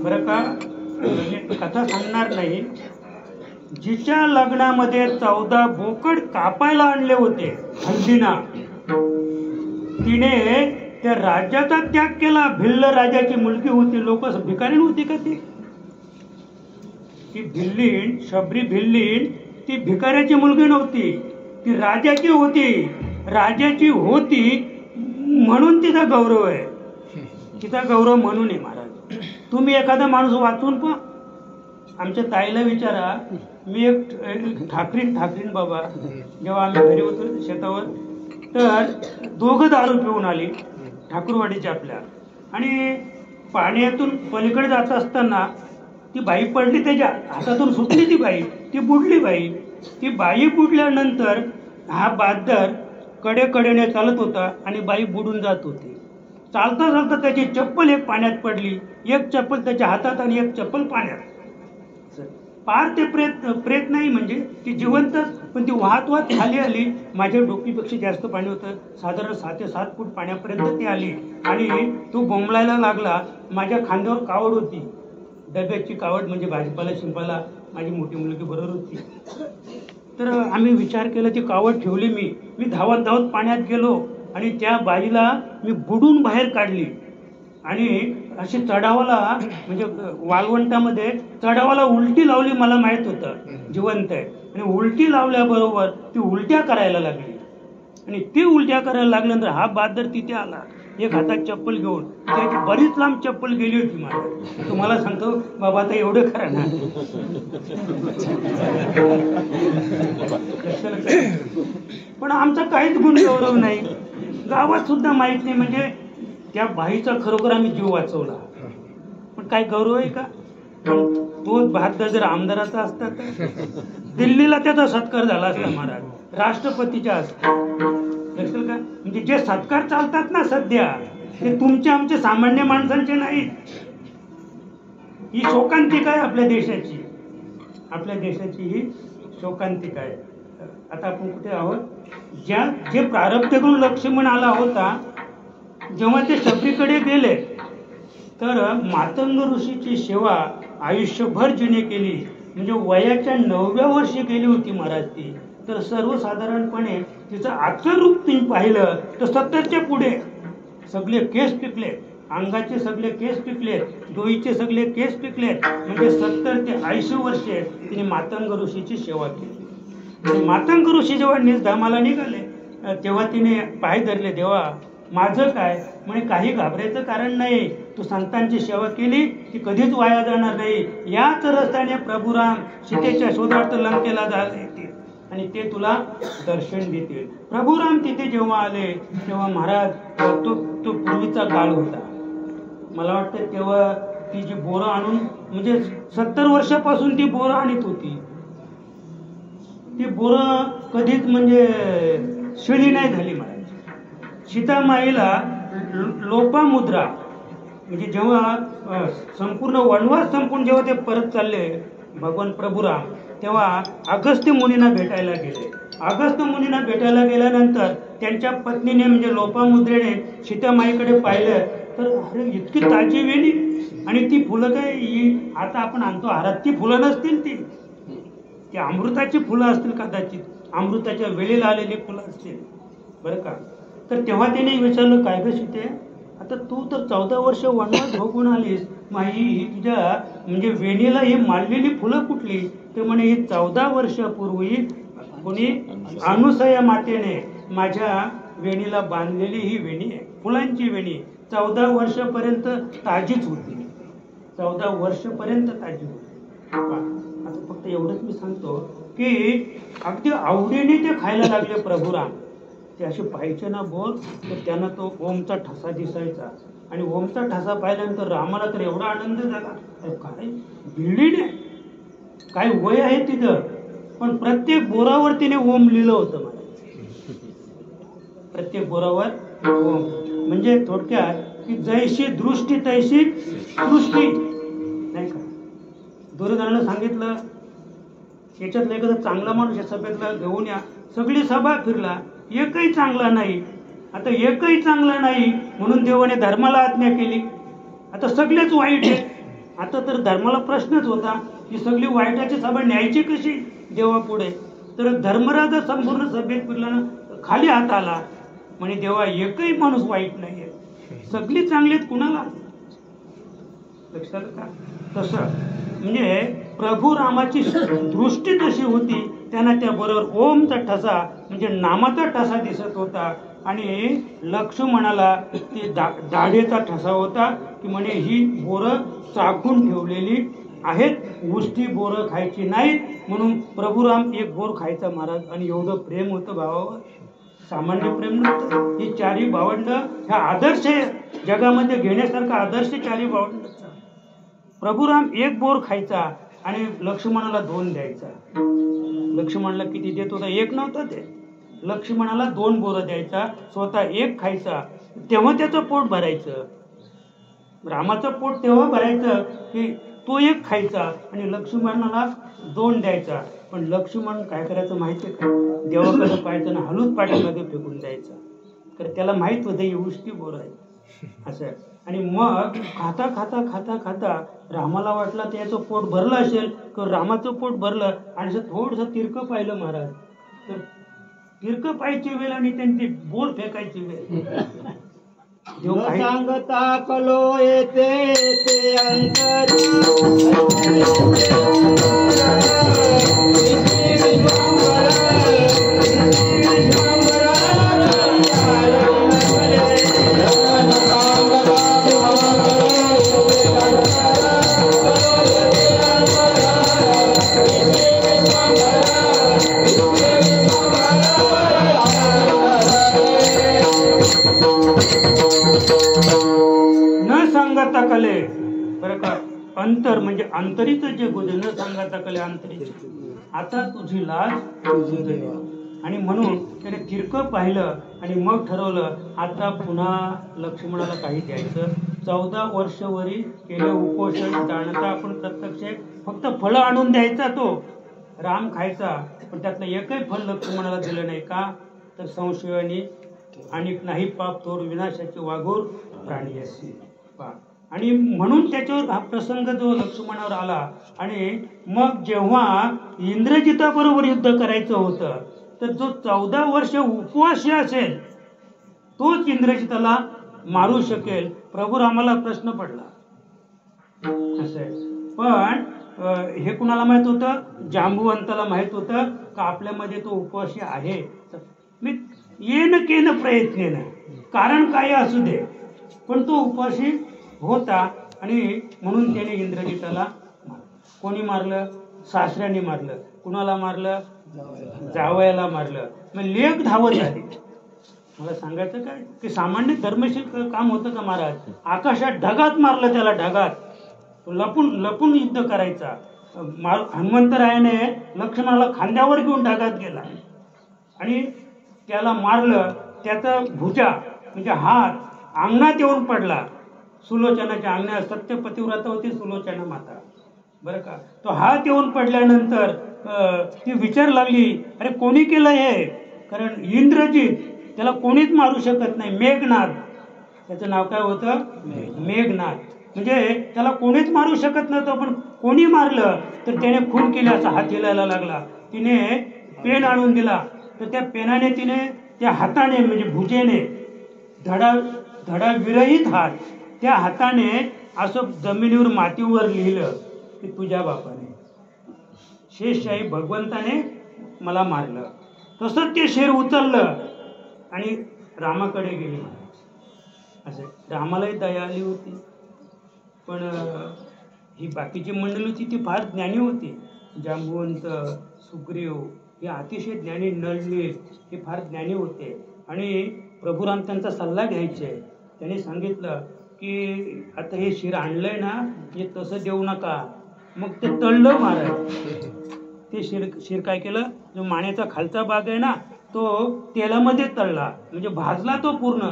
बरं का, कथा सांगणार नाही. जिच्या लग्नामध्ये 14 बोकड कापायला आणले होते हल्दीना, तिने त्या राज्याचा त्याग केला. भिल्ल राजाची मुलगी होती. लोक भिकारीण होती का ती भिल्लीण, शबरी भिल्लीण, ती भिकाऱ्याची मुलगी नव्हती, ती राजाची होती म्हणून तिचा गौरव आहे. तिचा गौरव म्हणून आहे. महाराज, तुम्ही एखादा माणूस वाचून पहा. आमच्या ताईला विचारा. मी एक ठाकरीन बाबा, जेव्हा आम्ही घरी होतो शेतावर, तर दोघं दारू पिऊन आली ठाकूरवाडीच्या आपल्या, आणि पाण्यातून पलीकडे जात असताना ती बाई पडली, त्याच्या हातातून सुटली ती बाई, ती बुडली बाई. ती बाई बुडल्यानंतर हा बादर कडेने चालत होता आणि बाई बुडून जात होती. चालता चालता त्याची चप्पल एक पाण्यात पडली, एक चप्पल त्याच्या हातात आणि एक चप्पल पाण्यात. पार ते प्रेत नाही, म्हणजे ती जिवंतच, पण ती वाहत खाली आली. माझ्या डोकीपेक्षा जास्त पाणी होतं, साधारण 6 ते 7 फूट पाण्यापर्यंत ती आली आणि तो बोंबलायला लागला. माझ्या खांद्यावर कावड होती, डब्याची कावड, म्हणजे भाजीपाला शिंपाला माझी मोठी मुलगी बरोबर होती. तर आम्ही विचार केला, ती कावड ठेवली. मी धावत पाण्यात गेलो आणि त्या बाईला मी बुडून बाहेर काढली आणि अशी चढावाला, म्हणजे वाळवंटामध्ये चढावाला उलटी लावली. मला माहित होतं जिवंत आहे, आणि उलटी लावल्याबरोबर ती उलट्या करायला लागली, आणि ती उलट्या करायला लागल्यानंतर हा बादर तिथे आला, एक हातात चप्पल घेऊन. त्याची बरीच लांब चप्पल गेली होती मला. तुम्हाला सांगतो बाबा, आता एवढं खरं ना. पण आमचा काहीच गुणगौरव नाही, गावात सुद्धा माहित नाही. म्हणजे त्या बाईचा खरोखर आम्ही जीव वाचवला, पण काय गौरव आहे का? तोच बहादर जर आमदाराचा असता तर दिल्लीला त्याचा सत्कार झाला असता महाराज, राष्ट्रपतीच्या असता. लक्षात का? म्हणजे जे सत्कार चालतात ना सध्या, ते तुमचे आमचे सामान्य माणसांचे नाहीत. ही शोकांतिका आहे आपल्या देशाची ही शोकांतिका आहे. आता आपण कुठे आहोत? जे प्रारब्ध करून लक्ष्मण आला होता, जेव्हा ते शबरीकडे गेले, तर मातंग ऋषीची सेवा आयुष्यभर जिने केली. म्हणजे वयाच्या 9व्या वर्षी केली होती महाराज ती. तर सर्वसाधारणपणे तिचं आजचं रूप तुम्ही पाहिलं तर 70च्या पुढे सगळे केस पिकले, अंगाचे सगळे केस पिकले, डोईचे सगळे केस पिकले. म्हणजे 70 ते 80 वर्षे तिने मातंग ऋषीची सेवा केली. आणि मातंग ऋषी जेव्हा निजधामाला निघाले, तेव्हा तिने पाय धरले, देवा माझं काय? म्हणजे काही घाबरायचं कारण नाही, तू संतांची सेवा केली ती कधीच वाया जाणार नाही. याच रस्त्याने प्रभुराम सीतेच्या शोधार्थ लंकेला येतील आणि ते तुला दर्शन देतील. प्रभुराम तिथे जेव्हा आले, तेव्हा महाराज तो पूर्वीचा काळ होता. मला वाटतं तेव्हा ती जी बोरं आणून, म्हणजे 70 वर्षापासून ती बोरं आणत होती. ती बोरं कधीच म्हणजे शिळी नाही झाली महाराज. सीतामाईला लोपामुद्रा, म्हणजे जेव्हा संपूर्ण वनवास संपून जेव्हा ते परत चालले भगवान प्रभुराम, तेव्हा अगस्त्य मुनींना भेटायला गेले. अगस्त्य मुनींना भेटायला गेल्यानंतर त्यांच्या पत्नीने, म्हणजे लोपामुद्रेने सीतामाईकडे पाहिलं, तर अरे इतकी ताजी वेणी, आणि ती फुलं काय आता आपण आणतो हारात, ती फुलं नसतील, ती अमृताची फुलं असतील कदाचित, अमृताच्या वेळेला आलेली फुलं असतील बरं का. तर तेव्हा त्याने विचारलं, काय ग सीते, आता तू तर 14 वर्ष वनवास भोगून आलीस, ही तुझ्या म्हणजे वेणीला ही माळलेली फुलं कुठली? तर म्हणे ही 14 वर्षापूर्वी कोणी अनुसया मातेने माझ्या वेणीला बांधलेली ही वेणी आहे, फुलांची वेणी. 14 वर्षापर्यंत ताजीच होती, 14 वर्षापर्यंत ताजी होती. आता फक्त एवढंच मी सांगतो की अगदी आवडीने ते खायला लागले प्रभुराम. ते असे पाहायचे ना बोर, तर त्यांना तो ओमचा ठसा दिसायचा. आणि ओमचा ठसा पाहिल्यानंतर रामाला तर एवढा आनंद झाला. अरे काय बिल्डिंग आहे, काय वय आहे तिथं, पण प्रत्येक बोरावर तिने ओम लिहिलं होतं. मला प्रत्येक बोरावर ओम म्हणजे थोडक्यात की जैशी दृष्टी तैशी सृष्टी, नाही का. दुर्योधनानं सांगितलं याच्यातला एखादा चांगला माणूस या सभेतला घेऊन या. सगळी सभा फिरला, एकही चांगला नाही. आता एकही चांगला नाही म्हणून देवाने धर्माला आज्ञा केली. आता सगळेच वाईट आहेत. आता तर धर्माला प्रश्नच होता की सगळी वाईटाची सभा न्यायची कशी देवापुढे. तर धर्मराज संपूर्ण सभेत फिरला ना, खाली हात आला म्हणे देवा एकही माणूस वाईट नाहीये, सगळी चांगलीत कुणाला. लक्षात का. तसं म्हणजे प्रभू रामाची दृष्टी तशी होती. त्यांना त्याबरोबर ओमचा ठसा म्हणजे नामाचा ठसा दिसत होता. आणि लक्ष्मणाला ते दाढेचा ठसा होता की म्हणे ही बोरं चाखून ठेवलेली आहेत, उष्टी बोरं खायची नाहीत. म्हणून प्रभुराम एक बोर खायचा महाराज. आणि एवढं प्रेम होतं भावावर, सामान्य प्रेम नव्हतं. ही चारी भावंड ह्या आदर्श जगामध्ये घेण्यासारखा आदर्श चारी भावंड. प्रभुराम एक बोर खायचा आणि लक्ष्मणाला 2 द्यायचा. लक्ष्मणाला किती देत होता, एक नव्हता ते. लक्ष्मणाला 2 बोरं द्यायचा, स्वतः एक खायचा. तेव्हा त्याचं पोट भरायचं. रामाचं पोट तेव्हा भरायचं की तो एक खायचा आणि लक्ष्मणाला 2 द्यायचा. पण लक्ष्मण काय करायचं माहितीये का, देवाकडे पाहायचं ना हलूच पाठीमध्ये फेकून द्यायचा. तर त्याला माहित होतं ही उष्टी बोर आहे असं. आणि मग खाता खाता खाता खाता रामाला वाटलं त्याचं पोट भरलं असेल, तर रामाचं पोट भरलं आणि असं थोडंसं तिरकं पाहिलं महाराज. तर तिरकं पाहायची वेळ आणि त्यांची बोर फेकायची वेळ. सांगता कलो येते ते अंतरी सांगता कले. बरं का, अंतर म्हणजे अंतरीचं जे गुण न सांगता कले अंतरीचे. आता तुझी लाज तुझी. आणि म्हणून त्याने तिरकं पाहिलं आणि मग ठरवलं आता पुन्हा लक्ष्मणाला काही द्यायचं. 14 वर्षवरी केलं उपोषण जाणता आपण प्रत्यक्ष फक्त फळं आणून द्यायचा तो राम खायचा. पण त्यातलं एकही फळ लक्ष्मणाला दिलं नाही. का तर संशयाने आणि नाही पाप थोर विनाशाची वाघोर प्राणी असे. आणि म्हणून त्याच्यावर हा प्रसंग जो लक्ष्मणावर आला. आणि मग जेव्हा इंद्रजिताबरोबर युद्ध करायचं होतं तर जो 14 वर्ष उपवासी असेल तोच इंद्रजिताला मारू शकेल. प्रभू रामाला प्रश्न पडला असं आहे. पण हे कुणाला माहित होतं, जांबुवंताला माहित होतं का आपल्यामध्ये तो उपवासी आहे. मी येणं केलं प्रयत्नेनं, कारण काय असू दे, पण तो उपवासी होता. आणि म्हणून त्याने इंद्रजिताला मारलं. कोणी मारलं, सासऱ्याने मारलं. कुणाला मारलं, जावयाला मारलं. मग लेक धावत आली. मला सांगायचं काय की सामान्य धर्मशील काम होतं का महाराज. आकाशात ढगात मारलं त्याला, ढगात. लपून लपून युद्ध करायचा. हनुमंतरायाने लक्ष्मणाला खांद्यावर घेऊन ढगात गेला आणि त्याला मारलं. त्याचा भुजा म्हणजे हात अंगणात येऊन पडला. सुलोचनाच्या अंगणात सत्यपतिव्रता होती सुलोचना माता. बरं का, तो हात येऊन पडल्यानंतर ती विचार लागली अरे कोणी केलं हे. कारण इंद्रजित त्याला कोणीच मारू शकत नाही. मेघनाद त्याचं नाव काय होतं, मेघनाद. म्हणजे त्याला कोणीच मारू शकत नव्हतं. पण कोणी मारलं तर त्याने खून केली असा हात हिलायला लागला. तिने पेन आणून दिला तर त्या पेनाने तिने त्या हाताने म्हणजे भुजेने धडा विरहित हात त्या हाताने असं जमिनीवर मातीवर लिहिलं की तुझ्या बापाने शेषशाही भगवंताने मला मारलं. तसंच ते शेर उचललं आणि रामाकडे गेले. असं रामालाही दया आली होती. पण ही बाकीची मंडळी होती ती फार ज्ञानी होती. जांबुवंत, सुग्रीव हे अतिशय ज्ञानी, नळनील हे फार ज्ञानी होते. आणि प्रभुराम त्यांचा सल्ला घ्यायचे. त्यांनी सांगितलं की आता हे शिर आणलंय ना, हे तसं देऊ नका. मग ते तळलं महाराज. ते शिर काय केलं, जो मानेचा खालचा भाग आहे ना तो तेलामध्ये तळला, म्हणजे भाजला तो पूर्ण.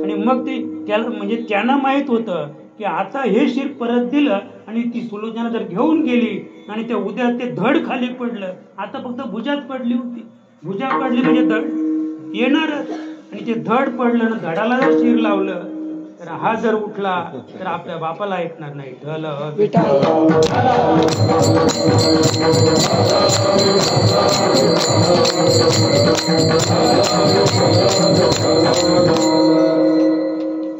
आणि मग ते त्याला म्हणजे त्यांना माहीत होतं की आता हे शिर परत दिलं आणि ती सुलोचना जर घेऊन गेली आणि ते उद्या ते धड खाली पडलं, आता फक्त भुजाच पडली होती. भुजा पडली म्हणजे धड येणारच. आणि ते धड पडलं ना, धडाला जर शिर लावलं तर हा जर उठला तर आपल्या बापाला ऐकणार नाही. ढल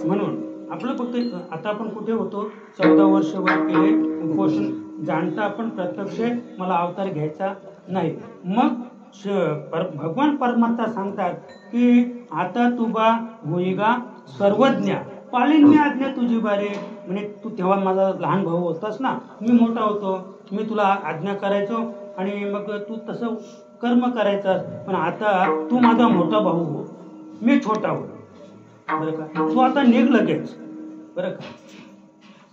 म्हणून आपलं फक्त आता आपण कुठे होतो, 14 वर्ष वर केले उपोषण, जाणता आपण प्रत्यक्ष मला अवतार घ्यायचा नाही. मग भगवान परमात्मा सांगतात की आता तुबा होईगा सर्वज्ञ, पाळीन मी आज्ञा तुझी बारे. म्हणजे तू तेव्हा माझा लहान भाऊ होतास ना, मी मोठा होतो, मी तुला आज्ञा करायचो आणि मग तू तसं कर्म करायचं. पण आता तू माझा मोठा भाऊ हो, मी छोटा हो, बरं का. तू आता निघ लगेच, बरं का.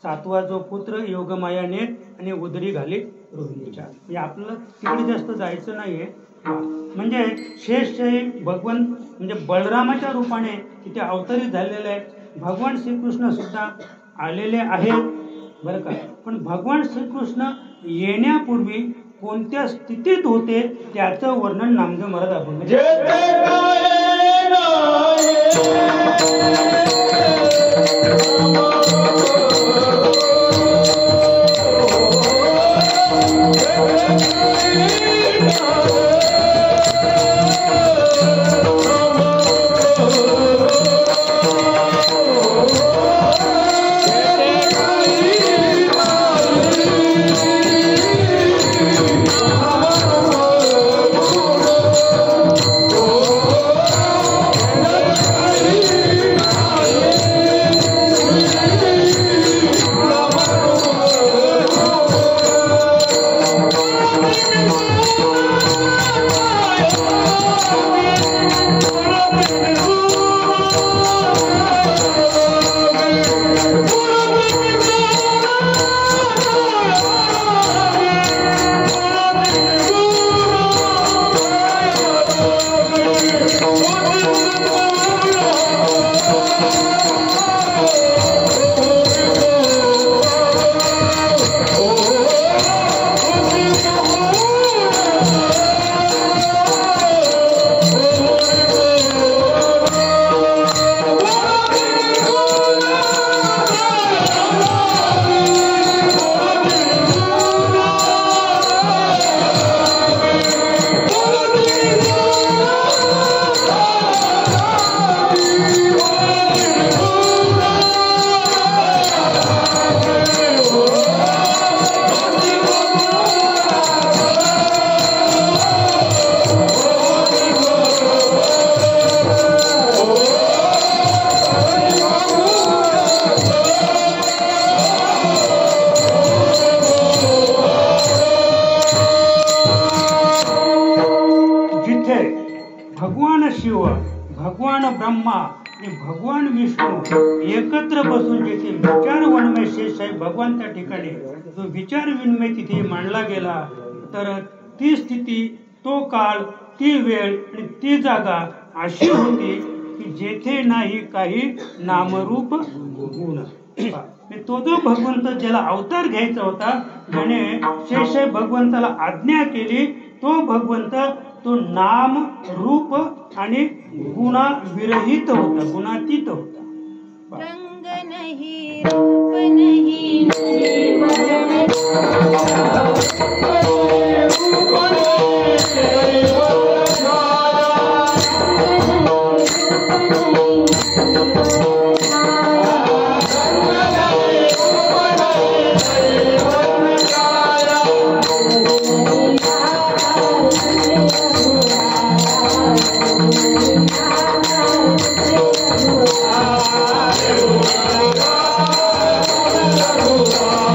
7वा जो पुत्र योगमायाने आणि उदरी घाली रोहिणीच्या. म्हणजे आपल्याला तिकडे जास्त जायचं नाहीये. म्हणजे शेष भगवंत म्हणजे बलरामाच्या रूपाने तिथे अवतरित झालेले आहे. भगवान श्रीकृष्ण सुद्धा आलेले आहेत, बरं का. पण भगवान श्रीकृष्ण येण्यापूर्वी कोणत्या स्थितीत होते त्याचं वर्णन नामदेव महाराज आपण भगवान विष्णू एकत्र बसून जिथे विचार वनमय शेष आहे भगवान त्या ठिकाणी जो विचार विनिमय तिथे मांडला गेला, तर ती स्थिती, तो काळ, ती वेळ आणि ती जागा अशी होती की जेथे नाही काही नामरूप गुण. तो जो भगवंत ज्याला अवतार घ्यायचा होता, ज्याने शेष भगवंताला आज्ञा केली, तो भगवंत तो नाम रूप आणि गुणा विरहित होता, गुणातीत होता. रंग नहीं रूप नहीं Oh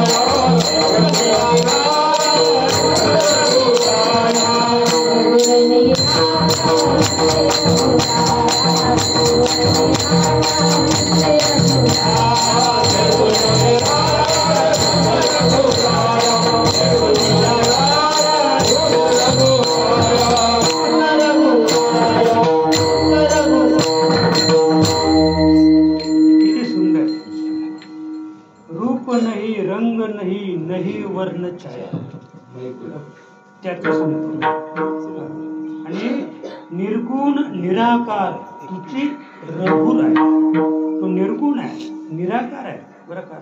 रूप नाही, रंग नाही, नाही वर्ण छाया, त्याचं संपूर्ण. आणि निर्गुण निराकार तुझी रघुर आहे. तो निर्गुण आहे, निराकार आहे बरं का.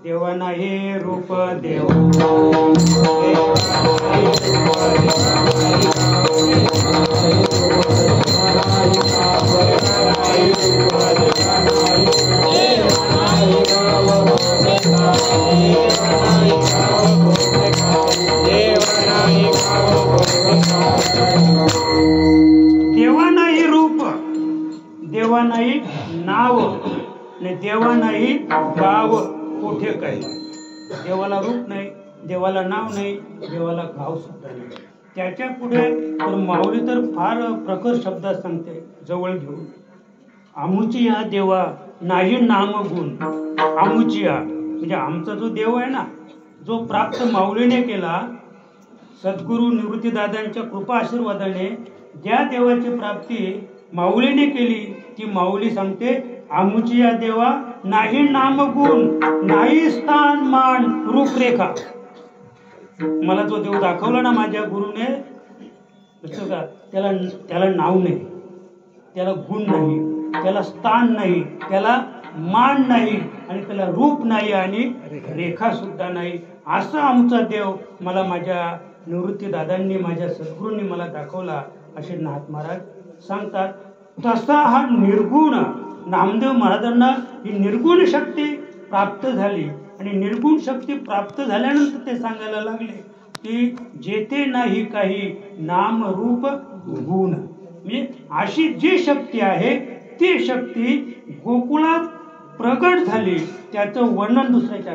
देवा नाही रूप देव, देवा नाही रूप, देवा नाही नाव, आणि देवा नाही गाव कुठे काय. देवाला रूप नाही, देवाला नाव नाही, देवाला गाव सुद्धा नाही. त्याच्या पुढे तर माऊली तर फार प्रखर शब्दात सांगते, जवळ घेऊन. आमुचिया देवा नाही नाम गुण. आमुचिया म्हणजे आमचा जो देव आहे ना, जो प्राप्त माऊलीने केला, सद्गुरू निवृत्तीदादांच्या कृपा आशीर्वादाने ज्या देवाची प्राप्ती माऊलीने केली, ती माऊली सांगते आमुचिया देवा नाही नाम गुण, नाही स्थान मान रूपरेखा. मला जो देव दाखवला ना माझ्या गुरुने, का त्याला नाव नाही, त्याला गुण नाही, त्याला स्थान नाही, त्याला मान नाही, आणि त्याला रूप नाही, आणि रेखा सुद्धा नाही. असा आमचा देव मला माझ्या निवृत्तीदादांनी, माझ्या सद्गुरूंनी मला दाखवला, असे नाथ महाराज सांगतात. तसा हा निर्गुण नामदेव महाराजांना ही निर्गुण शक्ती प्राप्त झाली. आणि निर्गुण शक्ती प्राप्त झाल्यानंतर ते सांगायला लागले की जेथे नाही काही नाम रूप गुण. म्हणजे अशी जी शक्ती आहे ती शक्ती गोकुळात प्रगट झाली, त्याचं वर्णन दुसऱ्याच्या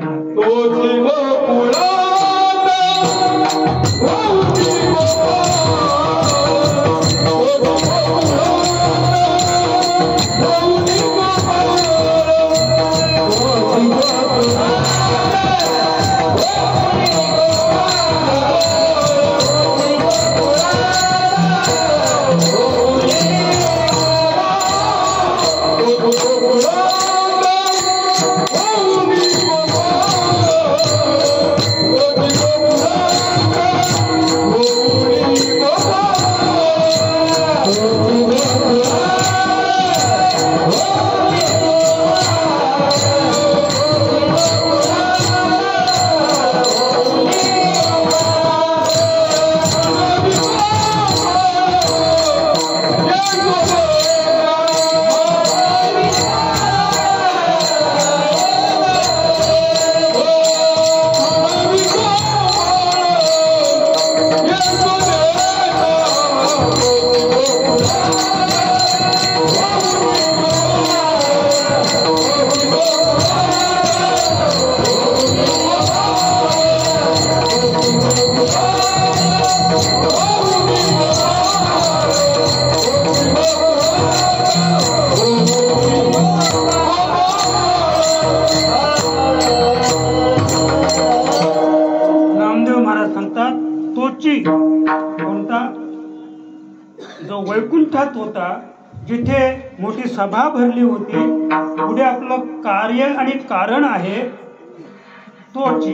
वैकुंठात होता, जिथे मोठी सभा भरली होती, पुढे आपलं कार्य आणि कारण आहे, तोची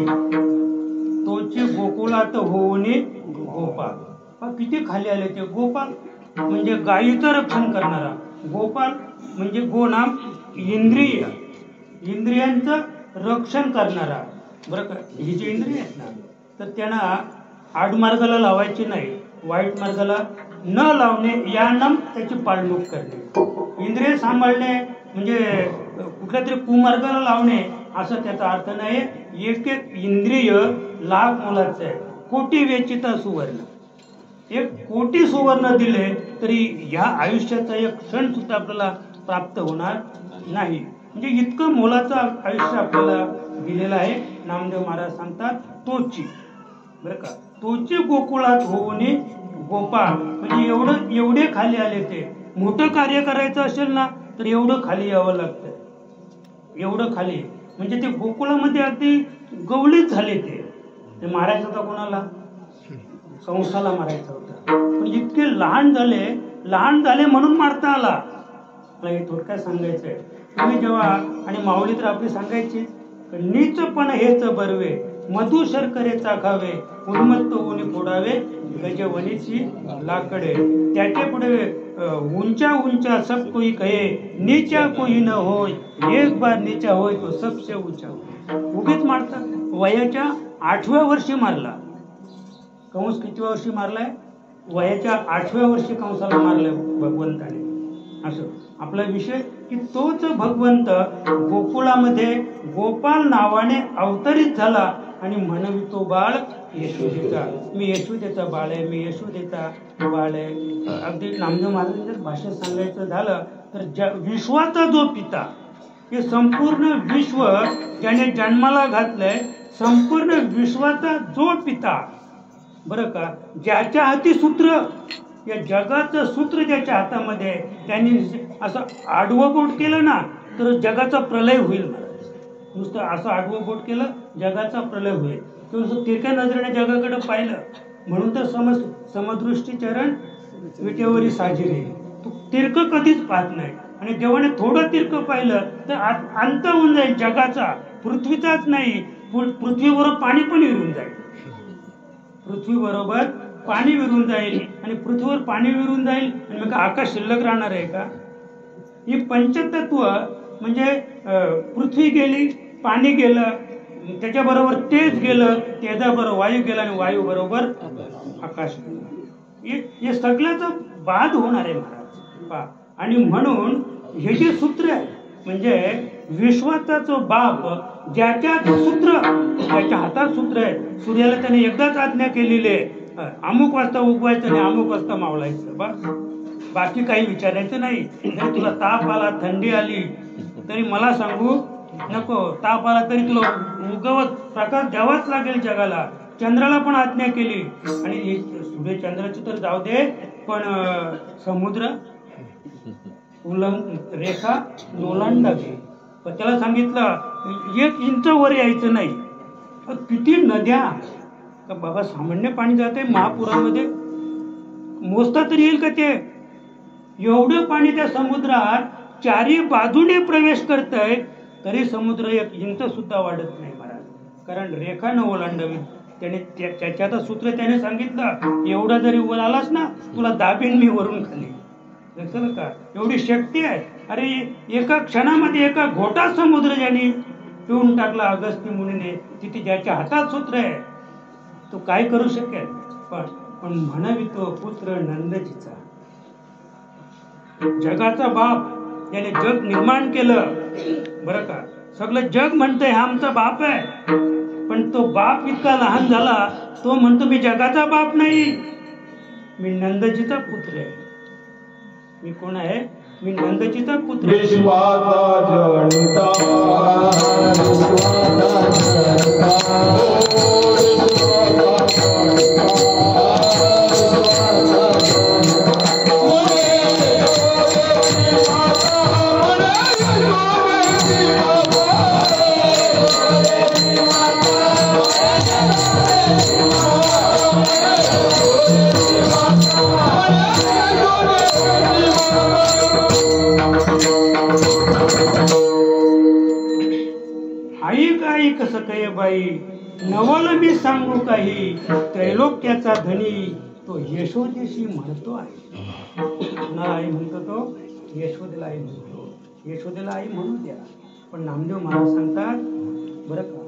गोकुळात होऊनी गोपाल. किती खाली आले ते गोपाल, म्हणजे गायीचं रक्षण करणारा. गोपाल म्हणजे गोनाम इंद्रिय, इंद्रियांचं रक्षण करणारा बरं का. ही जी इंद्रिय आहेत ना, तर त्यांना आडमार्गाला लावायची नाही, वाईट मार्गाला न लावणे, यानं त्याची पाळणूक करणे. इंद्रिय सांभाळणे म्हणजे कुठल्या तरी कुमार्गाला लावणे असं त्याचा अर्थ नाही. एक एक इंद्रिय लाख मोलाचं आहे. कोटी वेचिता सुवर्ण, एक कोटी सुवर्ण दिले तरी ह्या आयुष्याचा एक क्षण सुद्धा आपल्याला प्राप्त होणार नाही. म्हणजे इतकं मोलाचं आयुष्य आपल्याला दिलेलं आहे. नामदेव महाराज सांगतात तोची बरं का, तोची गोकुळात होऊनी गोपाळ म्हणजे एवढे खाली आले ते. मोठं कार्य करायचं असेल ना तर एवढं खाली यावं लागतं, एवढं खाली. म्हणजे ते गोकुळामध्ये अगदी गवळीत झाले ते मारायचं होता कोणाला, कंसाला मारायचा होता, पण इतके लहान झाले म्हणून मारता आला. मला हे थोडक्यात सांगायचंय. तुम्ही जेव्हा आणि माऊली तर आपली सांगायची, नीचपण हेच बरवे मधु शर्करे चाखावे उन्मत्त ऊनी फोडावे गजवनीची लाकडे. त्याच्या पुढे ऊंचा सब कोई कहे नीचा कोई न होय एक बार नीचा होय तो सबसे ऊंचा होय. उगीच मारतात. वयाच्या 8व्या वर्षी मारला कंस. कितव्या वर्षी मारलाय? वयाच्या 8व्या वर्षी कंसाला मारलं भगवंताने. असं आपला विषय की तोच भगवंत गोकुळामध्ये गोपाल नावाने अवतरित झाला आणि म्हणवितो बाळ यशोदेचा. मी यशोदेचा बाळ आहे, मी यशोदेचा बाळ आहे. अगदी नामदेव महाराजांच्या भाषेत सांगायचं झालं तर विश्वाचा जो पिता, हे संपूर्ण विश्व ज्याने जन्माला घातलंय, संपूर्ण विश्वाचा जो पिता बरं का, ज्याच्या हाती सूत्र, या जगाचं सूत्र ज्याच्या हातामध्ये, त्यांनी असं आडवं बोट केलं ना तर जगाचा प्रलय होईल. नुसतं असं आडवं बोट केलं जगाचा प्रलय होईल. किंवा तिरक्या नजरेने जगाकडे पाहिलं म्हणून तर समदृष्टी चरण विटेवरी साजिरे. तू तिरकं कधीच पाहत नाही आणि जेव्हा थोडं तिरकं पाहिलं तर अंत होऊन जाईल जगाचा, पृथ्वीचाच नाही, पृथ्वीबरोबर पाणी पण विरून जाईल. पृथ्वीबरोबर पाणी विरून जाईल आणि पृथ्वीवर पाणी विरून जाईल आणि मग आकाश शिल्लक राहणार आहे का? ही पंचतत्व म्हणजे पृथ्वी गेली, पाणी गेलं, त्याच्याबरोबर तेज गेलं, तेजाबरोबर वायू गेला आणि वायू बरोबर आकाश गेलं. हे सगळ्याचा बाद होणार आहे महाराज. आणि म्हणून हे जे सूत्र आहे म्हणजे विश्वाचा जो बाप, ज्याच्या सूत्र, ज्याच्या हातात सूत्र आहे, सूर्याला त्याने एकदाच आज्ञा केलेली आहे, अमुक वाजता उगवायचं आणि अमुक वाजता मावळायचं. बस, बाकी काही विचारायचं नाही. जर तुला ताप आला, थंडी आली तरी मला सांगू नको. ताप आला तरी तुला उगवत प्रकाश द्यावाच लागेल जगाला. चंद्राला पण आज्ञा केली आणि सूर्य चंद्राची तर जाऊ दे, पण समुद्र रेखा ओलांडावी. पण त्याला सांगितलं 1 इंच वर यायचं नाही. किती नद्या का बाबा, सामान्य पाणी जाते महापुरामध्ये, मोजता तरी येईल का ते? एवढं पाणी त्या समुद्रात चारी बाजूने प्रवेश करतंय तरी समुद्र 1 इंच सुद्धा वाढत नाही महाराज. कारण रेखा न ओलांडावी. त्याने त्याच्या सूत्र त्याने सांगितलं, एवढा जरी वर आलास ना तुला दाबेन मी वरून खाली. लक्षात का? एवढी शक्ती आहे. अरे एका क्षणामध्ये एका घोटात समुद्र ज्याने पिऊन टाकला अगस्त्य मुनीने, तिथे ज्याच्या हातात सूत्र आहे तो काय करू शकेल? पण म्हणवितो पुत्र नंदजीचा. जगाचा बाप, त्याने जग निर्माण केलं बरं का. सगळं जग म्हणतंय हा आमचा बाप आहे, पण तो बाप इतका लहान झाला, तो म्हणतो मी जगाचा बाप नाही, मी नंदजीचा पुत्र आहे. मी कोण आहे? मी नंदजीचा पुत्र. कसं काय बाई, नवल मी सांगू काही, त्रैलोक्याचा धनी तो यशोदेशी म्हणतो आहे. कुणाला आई म्हणतो? तो यशोदेला आई म्हणतो. यशोदेला आई म्हणू द्या, पण नामदेव महाराज सांगतात बरं का,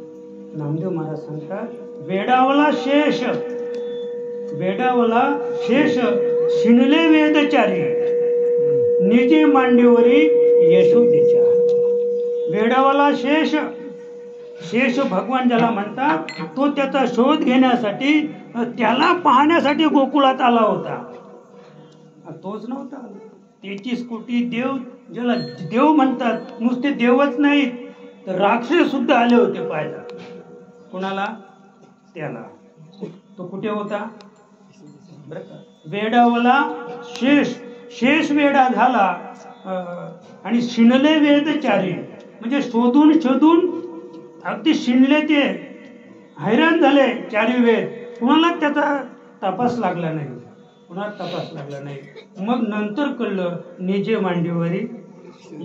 नामदेव महाराज सांगतात वेडावला शेष शिनले वेदचारी निजे मांडीवरी यशोदेच्या. वेडावला शेष भगवान ज्याला म्हणतात, तो त्याचा शोध घेण्यासाठी, त्याला पाहण्यासाठी गोकुळात आला होता. तोच नव्हता. 33 कोटी देव, ज्याला देव म्हणतात, नुसते देवच नाहीत तर राक्षस सुद्धा आले होते पाहायला. कोणाला? त्याला. तो कुठे होता? बरं का. वेडावला शेष, शेष वेडा झाला आणि शिणले वेद चारी, म्हणजे शोधून शोधून अगदी शिणले, ते हैराण झाले चारी वेद. कुणाला त्याचा तपास लागला नाही, कुणाला तपास लागला नाही. मग नंतर कळलं निजे मांडीवरी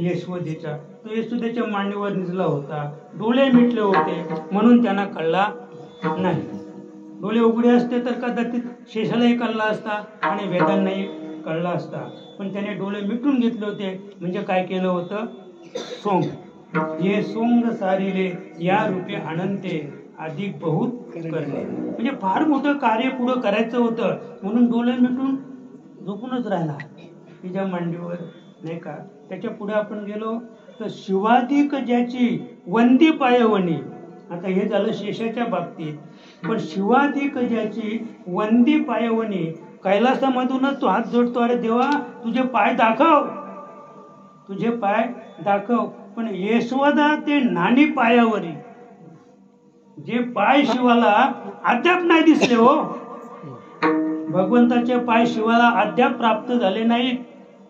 यशोदेच्या, तो यशोदेच्या मांडीवर निजला होता, डोळे मिटले होते म्हणून त्यांना कळला नाही. डोळे उघडे असते तर कदाचित शेषालाही कळला असता आणि वेदांनाही कळला असता, पण त्याने डोळे मिटून घेतले होते. म्हणजे काय केलं होतं? सोंग. हे सोंग सारिले या रूपे अनंते अधिक बहुत करणे, म्हणजे फार मोठं कार्य पुढं करायचं होतं म्हणून डोळे मिटून झोपूनच राहिला तिच्या मांडीवर, नाही का. त्याच्या पुढे आपण गेलो तर शिवाधिक ज्याची वंदी पायवणी, आता हे झालं शेषाच्या बाबतीत, पण शिवाधिक ज्याची वंदी पायवणी, कैलासामधूनच तो हात जोडतो, अरे देवा तुझे पाय दाखव, तुझे पाय दाखव. पण यशोदा ते नानी पायावरी, जे पाय शिवाला अद्याप नाही दिसले हो, भगवंताचे पाय शिवाला अद्याप प्राप्त झाले नाहीत.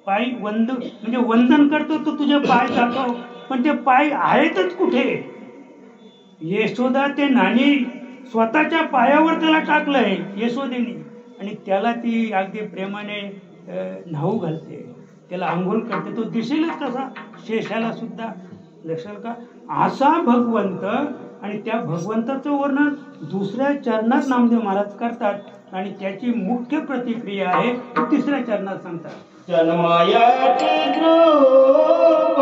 पाय म्हणजे वंदन करतो तो तुझे पाय दाखव, पण ते पाय आहेतच कुठे? यशोदा ते नानी स्वतःच्या पायावर त्याला टाकलंय यशोदेनी, आणि त्याला ती अगदी प्रेमाने न्हाऊ घालते, त्याला आंघोळ करते. तो दिसेलच कसा शेषाला सुद्धा, लक्षात का? असा भगवंत. आणि त्या भगवंताचं वर्णन दुसऱ्या चरणात नामदेव महाराज करतात आणि त्याची मुख्य प्रतिक्रिया आहे तिसऱ्या चरणात सांगतात. जन्मयाची कृप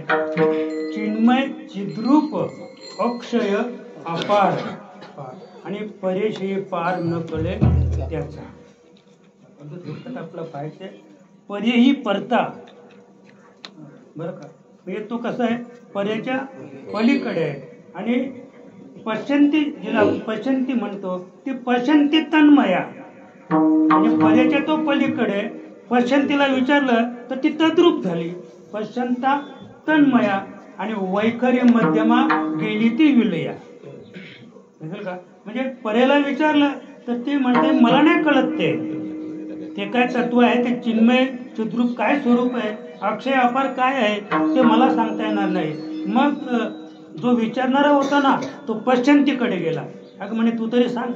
अक्षय चिन्मय चिद्रूप अक्षय अपार आणि परेशी पार न कळे त्याचा. आपला पाहिजे पर्यही परता, बरं का. म्हणजे तो कसा आहे? पर्याच्या पलीकडे आहे. आणि पश्चंती, जिला पश्चंती म्हणतो ती पश्चंती तन्मया, म्हणजे पर्याच्या तो पलीकडे. पश्चंतीला विचारलं तर ती तद्रूप झाली, पश्चंता तन्मया. आणि वैखरी मध्यमा गेली ती विलया, का. म्हणजे पर्याला विचारलं तर ती म्हणते मला नाही कळत ते काय तत्व आहे, ते चिन्मय चिद्रूप काय स्वरूप आहे, अक्षय अपार काय आहे ते मला सांगता येणार नाही. मग जो विचारणारा होता ना तो पश्चंतीकडे गेला. अगं म्हणे तू तरी सांग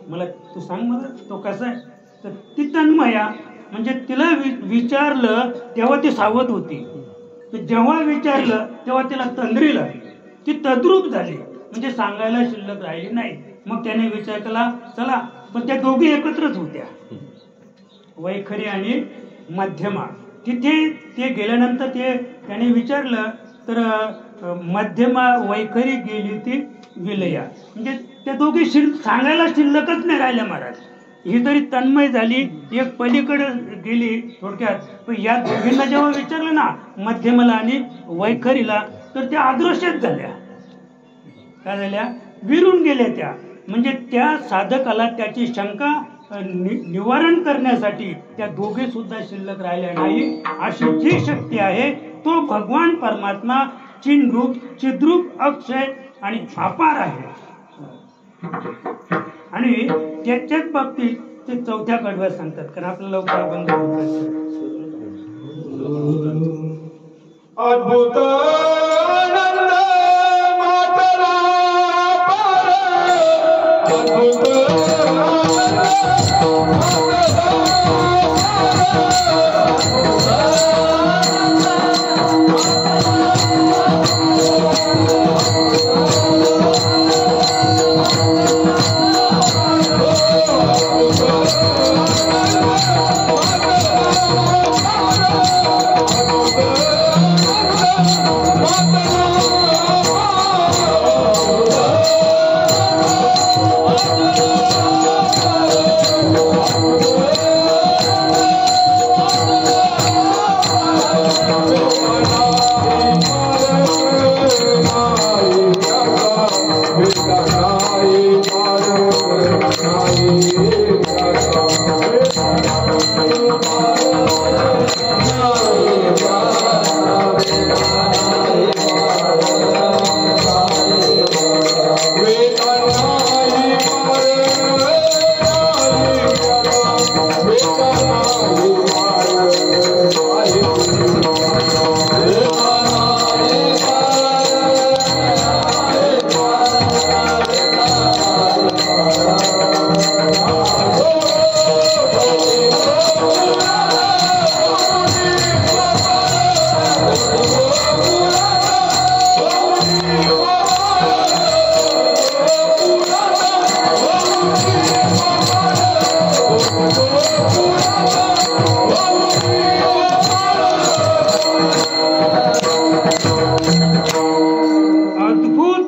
मला, तू सांग मला तो कसा आहे. तर ती तन्मया, म्हणजे तिला विचारलं तेव्हा ती सावध होती, जेव्हा विचारलं तेव्हा तिला तंद्री लागली, ती तद्रूप झाली, म्हणजे सांगायला शिल्लक राहिली नाही. मग त्याने विचार केला चला, पण त्या दोघी एकत्रच होत्या, वैखरी आणि मध्यमा. तिथे ते गेल्यानंतर त्याने विचारलं तर मध्यमा वैखरी गेली ती विलया, म्हणजे त्या दोघी सांगायला शिल्लकच नाही राहिल्या महाराज. ही तरी तन्मय झाली, एक पलीकडे गेली थोडक्यात. पण या दोघींना जेव्हा विचारलं ना मध्यमाला आणि वैखरीला, तर त्या अदृश्यच झाल्या. काय झाल्या? विरून गेल्या त्या. म्हणजे त्या साधकाला त्याची शंका निवारण करण्यासाठी त्या दोघे सुद्धा शिल्लक राहिल्या नाही. अशी जी शक्ती आहे तो भगवान परमात्मा चिन्रूप चिद्रूप अक्षय आणि अपार आहे. आणि त्याच्याच बाबतीत ते चौथ्या कडव्यात सांगतात, कारण आपल्याला लवकर बंद अद्भुत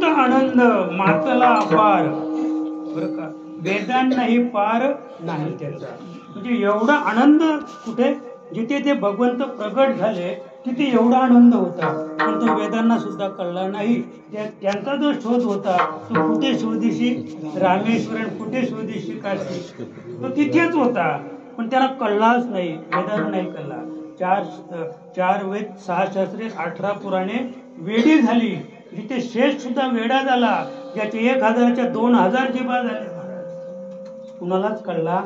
आनंद मातरा वेदांनाही पार नाही त्याचा. म्हणजे एवढा आनंद कुठे, जिथे ते भगवंत प्रगट झाले तिथे एवढा आनंद होता, पण तो वेदांना सुद्धा कळला नाही. त्यांचा जो शोध होता तो कुठे शोधिशी रामेश्वरन, कुठे शोधिशी काशी, तो तिथेच होता, पण त्याला कळलाच नाही, वेदांना नाही कळला. चार वेद, 6 शास्त्रे, 18 पुराणे वेडी झाली, जिथे शेष सुद्धा वेडा झाला, ज्याचे 1000च्या 2000 जीवा झाले, कुणालाच कळला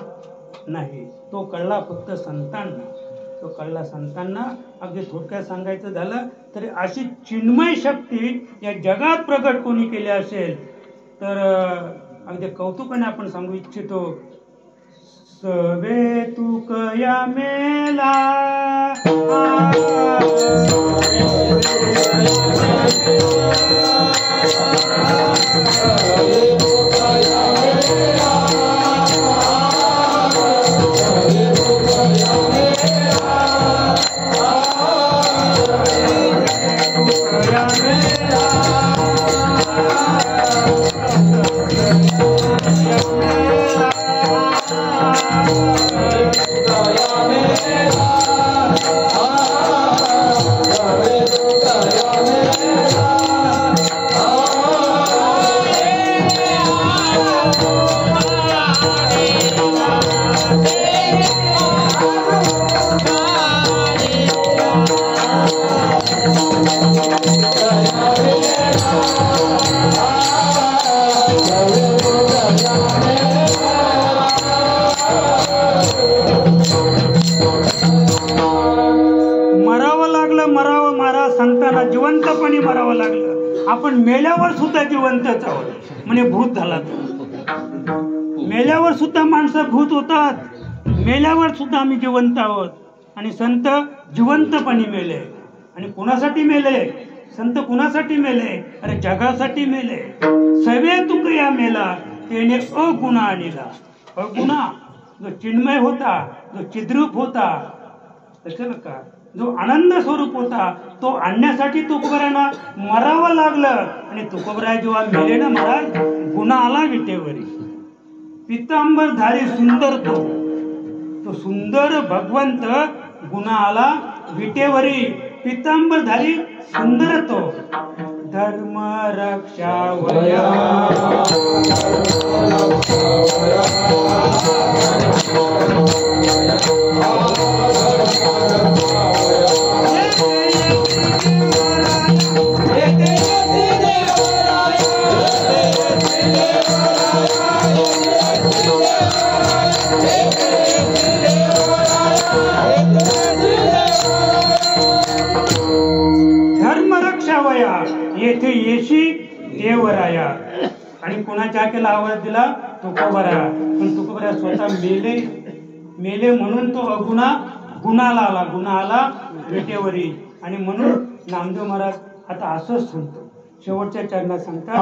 नाही. तो कळला फक्त संतांना. तो कळला संतांना. अगदी थोडक्यात सांगायचं झालं तर अशी चिन्मय शक्ती या जगात प्रगट कोणी केली असेल तर अगदी कौतुकाने आपण सांगू इच्छितो, सवे तुकया मेला संतांना जिवंतपणे मरावं लागलं. आपण मेल्यावर सुद्धा जिवंतच आहोत, म्हणजे भूत झाला. मेल्यावर सुद्धा माणसं भूत होतात, मेल्यावर सुद्धा आम्ही जिवंत आहोत. आणि संत जिवंतपणे मेले. आणि कुणासाठी मेले संत? कुणासाठी मेले? अरे जगासाठी मेले. सवे तुक या मेला त्याने अगुणा आणला. अगुणा जो चिन्मय होता, जो चिद्रूप होता, त्याचं का जो आनंद स्वरूप होता, तो आणण्यासाठी तुकोबरांना मरावं लागलं. आणि तुकोबराय जेव्हा मेले ना महाराज, गुन्हा आला विटेवरी. पितांबरधारी सुंदर तो सुंदर भगवंत गुन्हा आला विटेवरी. पितांबरधारी सुंदर तो धर्म रक्षावया धर्मरक्षावया येथे येशी देवराया. आणि कोणाच्या केला आवाज दिला? तुकोबरा. पण तुकोबरा स्वतः मेले म्हणून तो अगुणा गुणाला आला, गुन्हा आला विटेवरी. आणि म्हणून नामदेव महाराज आता असंच सांगतो, शेवटच्या चरणात सांगतात,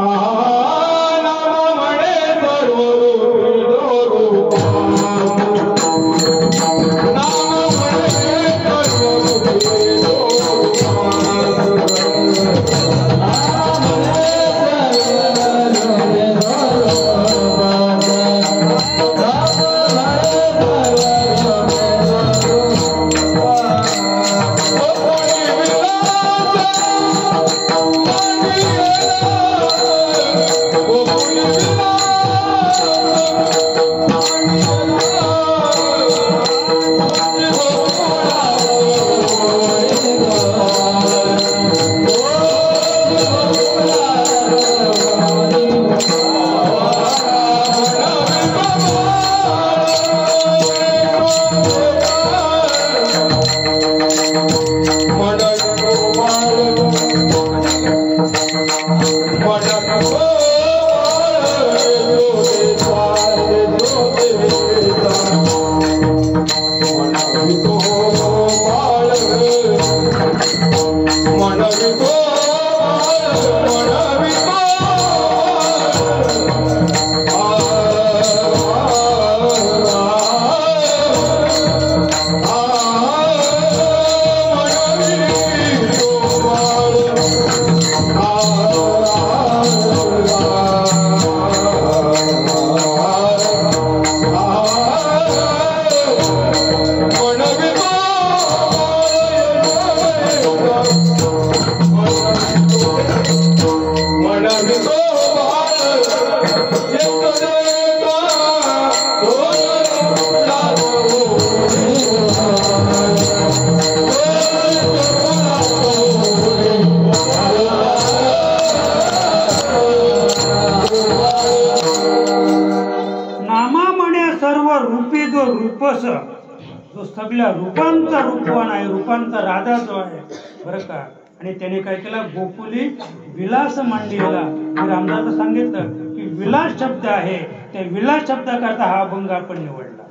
जो सगळ्या रूपांचा रूपवान आहे, रूपांचा राधा जो आहे बरं का. आणि त्याने काय केला? गोकुली विलास मांडलेला. रामदास सांगितलं की विलास शब्द आहे, त्या विलास शब्दाकरता हा अभंग आपण निवडला.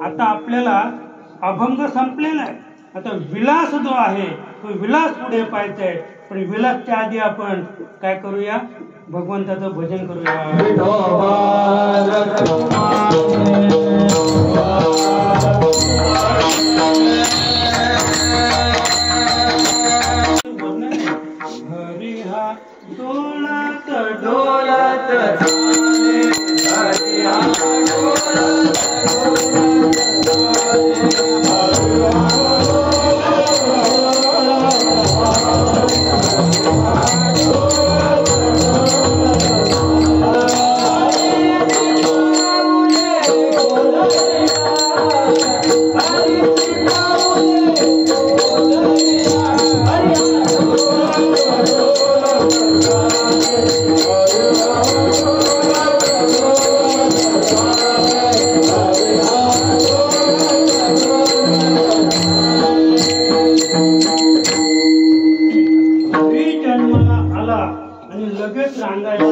आता आपल्याला अभंग संपलेला आहे, आता विलास जो आहे तो विलास पुढे पाहायचा आहे. पण विलासच्या आधी आपण काय करूया? भगवंताचं भजन करूया. हरिहा डोलत डोलत हरिहा लगेच रांगायला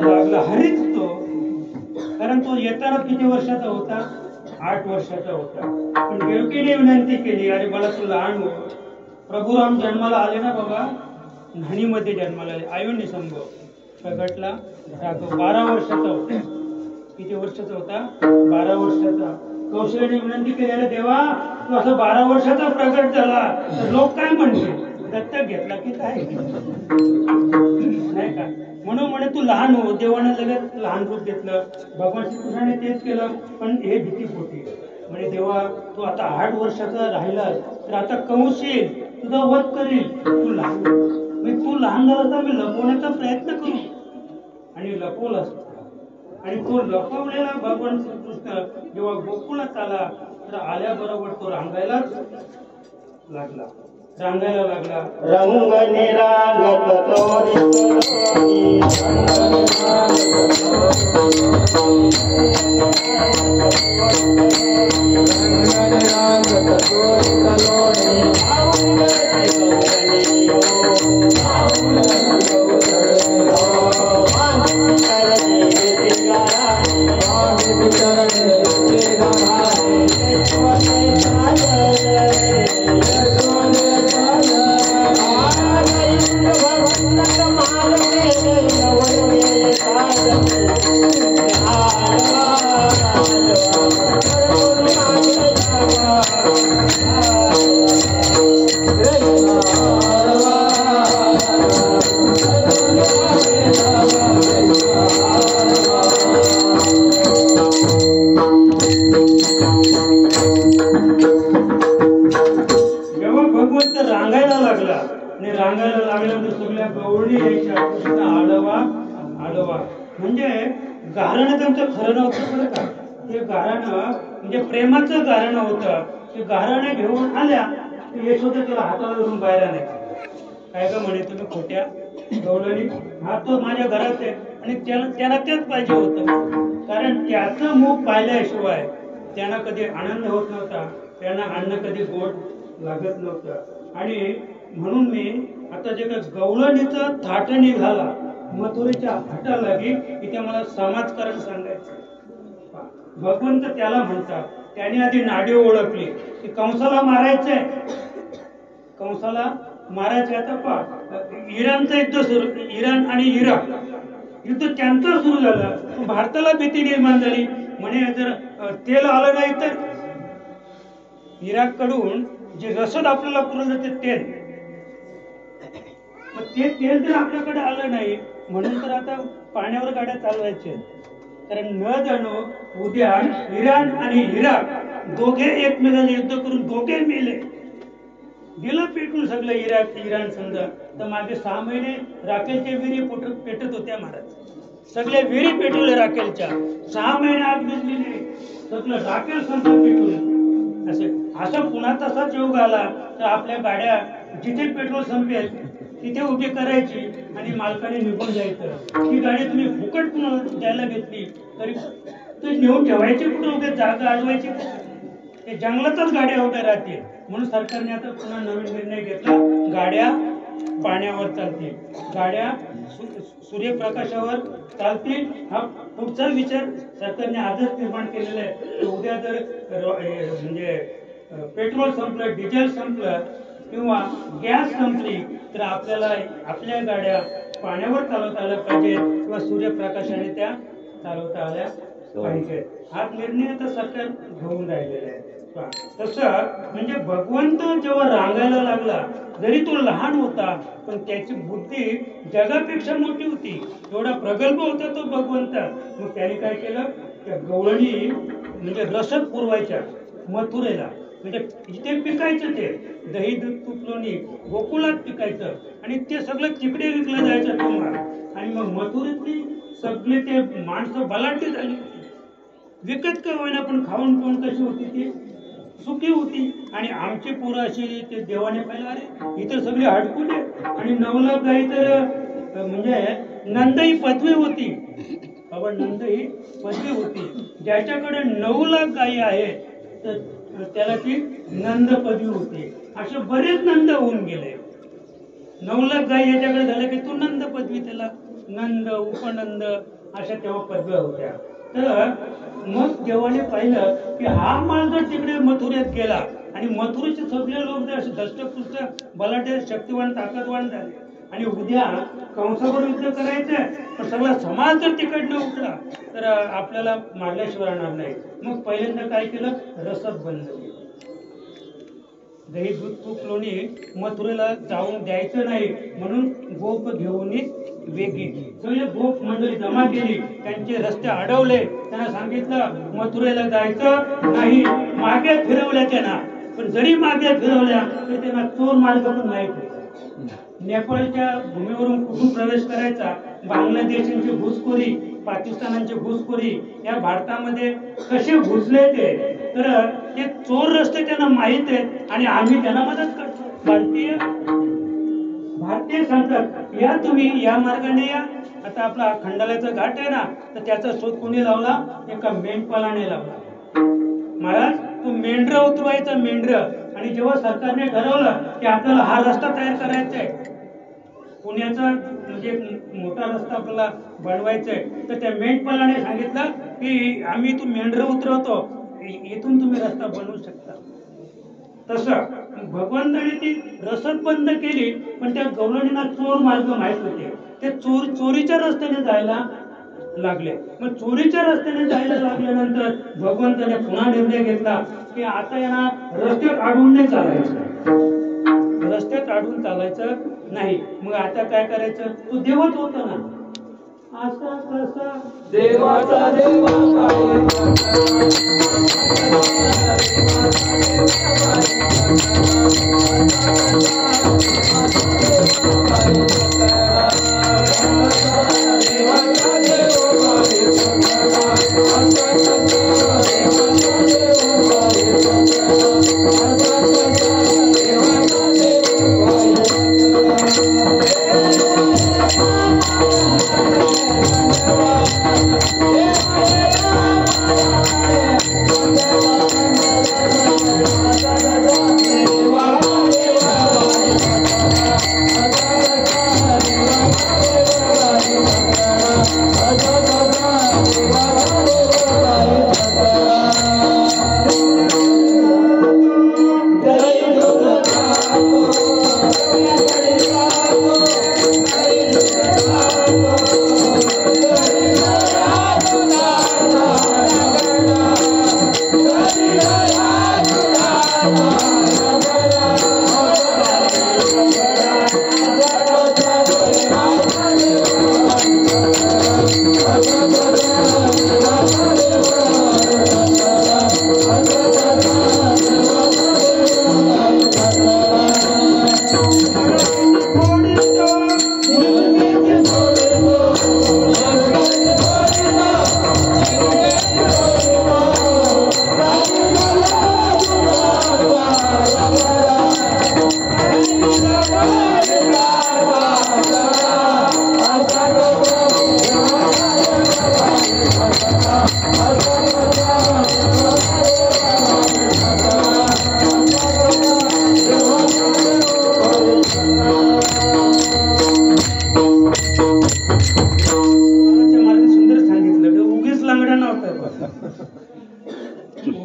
लागला. हरीच तो, कारण तो येताना किती वर्षाचा होता? 8 वर्षाचा होता. पण देवकीने विनंती केली, अरे मला तू लहान हो. प्रभू राम जन्माला आले ना बाबा, न्हाणीमध्ये जन्माला आले. आयुनी संभव प्रगटला. 12 वर्षाचा होता. किती वर्षाचा होता? 12 वर्षाचा. कौशल्याने विनंती केली, अरे देवा तू असं 12 वर्षाचा प्रगट झाला तर लोक काय म्हणतील? दत्तक घेतला की काय नाही का? म्हणून म्हणे तू लहान हो. देवाने लगेच लहान रूप घेतलं. भगवान श्रीकृष्णाने तेच केलं. पण हे भीती पोटी म्हणे देवा तू आता 8 वर्षाचा राहिला तर आता कंस येईल तुझा वध करील, तू लहान. मी तू लहान झाला तर मी लपवण्याचा प्रयत्न करू आणि लपवलास आणि तो लपवलेला भगवान श्रीकृष्ण जेव्हा गोकुळात आला तर आल्याबरोबर तो रांगायलाच लागला रंग निरागत म्हणजे गारणं त्यांचं खरं नव्हतं बरं का. ते गारणं म्हणजे प्रेमाचं गारणं होतं. ते गारणं घेऊन आल्या यशोदा त्याला हाताला धरून बाहेर नाही काय का म्हणे तुम्ही खोट्या गवळणी हा तो माझ्या घरात आहे आणि त्याला तेच पाहिजे होतं कारण त्याचं मुख पाहिल्याशिवाय त्यांना कधी आनंद होत नव्हता. त्यांना अन्न कधी गोड लागत नव्हतं आणि म्हणून मी आता जे काही गवळणीचं थाट निघाला मथुरेच्या हाताला इथे मला समाजकारण सांगायचं. भगवंत त्याला म्हणतात त्याने आधी नाडी ओळखली की कंसाला मारायचंय कंसाला मारायचं. आता पहा इराणचं युद्ध सुरू इराण आणि इराक युद्ध त्यांचं सुरू झालं. भारताला भीती निर्माण झाली म्हणे जर तेल आलं नाही तर इराक कडून जे रसद आपल्याला पुरवलं ते तेल मग ते तेल जर आपल्याकडे आलं नाही म्हणून तर आता पाण्यावर गाड्या चालवायच्या कारण न जाणो उद्या इराण आणि इराक दोघे एकमेकांना युद्ध करून दोघे मेले. गेलं पेटून सगळं इराण समजा तर मागे 6 महिने राखेलच्या विहिरी पेटत होत्या महाराज. सगळ्या विहिरी पेटवल्या राखेलच्या 6 महिने आग भिजलेली सगळं राखेल संपलं पेटून. असं पुन्हा तसाच योग आला तर आपल्या गाड्या जिथे पेट्रोल संपेल तिथे उभी करायची आणि मालकाने निघून जायचं. ती गाडी तुम्ही फुकट पुन्हा द्यायला घेतली तरी ते नेऊन ठेवायची कुठे उभे जागा अडवायची ते जंगलातच गाड्या उभ्या राहतील. म्हणून सरकारने आता पुन्हा नवीन निर्णय घेतला गाड्या पाण्यावर चालतील गाड्या सूर्यप्रकाशावर चालतील. हा पुढचा विचार सरकारने आजच निर्माण केलेला आहे. उद्या जर म्हणजे पेट्रोल संपलं डिझेल संपलं किंवा गॅस संपली तर आपल्याला आपल्या गाड्या पाण्यावर चालवता आल्या पाहिजे किंवा सूर्यप्रकाशाने त्या चालवता आल्या पाहिजे. हा निर्णय तर सरकार घेऊन राहिलेला आहे. तसं म्हणजे भगवंत जेव्हा रांगायला लागला जरी तो लहान होता पण त्याची बुद्धी जगापेक्षा मोठी होती. एवढा प्रगल्भ होता तो भगवंत. मग त्याने काय केलं त्या गवळणी म्हणजे रसद पुरवायच्या मथुरेला म्हणजे इथे पिकायचं ते दही दूध तूप लोणी गोकुळात पिकायचं आणि ते सगळं तिकडे विकलं जायचं तुम्हाला. आणि मग मथुरेतली सगळे ते माणसं बलाढ्य झाली विकत का होईना पण खाऊन पिऊन कशी होती ती सुखी होती. आणि आमची पोरं अशी ते देवाने पाहिलं अरे इतर सगळी हडकून आणि 9 लाख गाई तर म्हणजे नंद ही पदवी होती बाबा नंद ही पदवी होती. ज्याच्याकडे 9 लाख गायी आहेत तर त्याला ती नंद पदवी होती. असे बरेच नंद होऊन गेले. 9 लाख गायी याच्याकडे झाले की तो नंद पदवी त्याला नंद उपनंद अशा तेव्हा पदव्या होत्या. तर मग देवाने पाहिलं की हा माल जर तिकडे मथुरेत गेला आणि मथुरेचे सगळे लोक जर असे धष्टपुष्ट बलाढ्य शक्तिवान ताकदवान झाले आणि उद्या कंसावर युद्ध करायचं तर सगळा समाज जर तिकडनं उठला तर आपल्याला मारल्याशिवाय राहणार नाही. मग पहिल्यांदा काय केलं रसद बंद केलं. दही दूध तूप लोणी मथुरेला जाऊन द्यायचं नाही म्हणून गोप घेऊन वेगी सगळे गोप मंडळी जमा केली. त्यांचे रस्ते अडवले. त्यांना सांगितलं मथुरेला जायचं नाही. मागे फिरवल्या त्यांना पण जरी मागे फिरवल्या तरी त्यांना चोर मार्ग पण माहित होता. नेपाळच्या भूमीवरून कुठून प्रवेश करायचा, बांगलादेशांची घुसखोरी, पाकिस्तानांची घुसखोरी या भारतामध्ये कसे घुसले तर ते चोर रस्ते त्यांना माहीत आहेत आणि आम्ही त्यांना मदत करतो. भारतीय सांगतात या तुम्ही या मार्गाने या. आता आपला खंडाळ्याचा घाट आहे ना, तर त्याचा शोध कोणी लावला? एका मेंढपाळाने लावला. महाराज तो मेंढर उतरवायचा मेंढर. आणि जेव्हा सरकारने ठरवलं की आपल्याला हा रस्ता तयार करायचा आहे, पुण्याचा म्हणजे मोठा रस्ता आपल्याला बनवायचा आहे, तर त्या मेंढपाळाने सांगितलं की आम्ही तू मेंढर उतरवतो, इथून तुम्ही रस्ता बनवू शकता. तसं भगवंताने ती रसद बंद केली, पण त्या गवळणींना चोर मार्ग माहीत होते. ते चोरीच्या रस्त्याने जायला लागले. मग चोरीच्या रस्त्याने जायला लागल्यानंतर भगवंताने पुन्हा निर्णय घेतला की आता यांना रस्त्यात अडवून नाही चालायचं, रस्त्यात अडवून चालायचं नाही. मग आता काय करायचं? तो देवच होता ना, असा कसा देवाचा देवा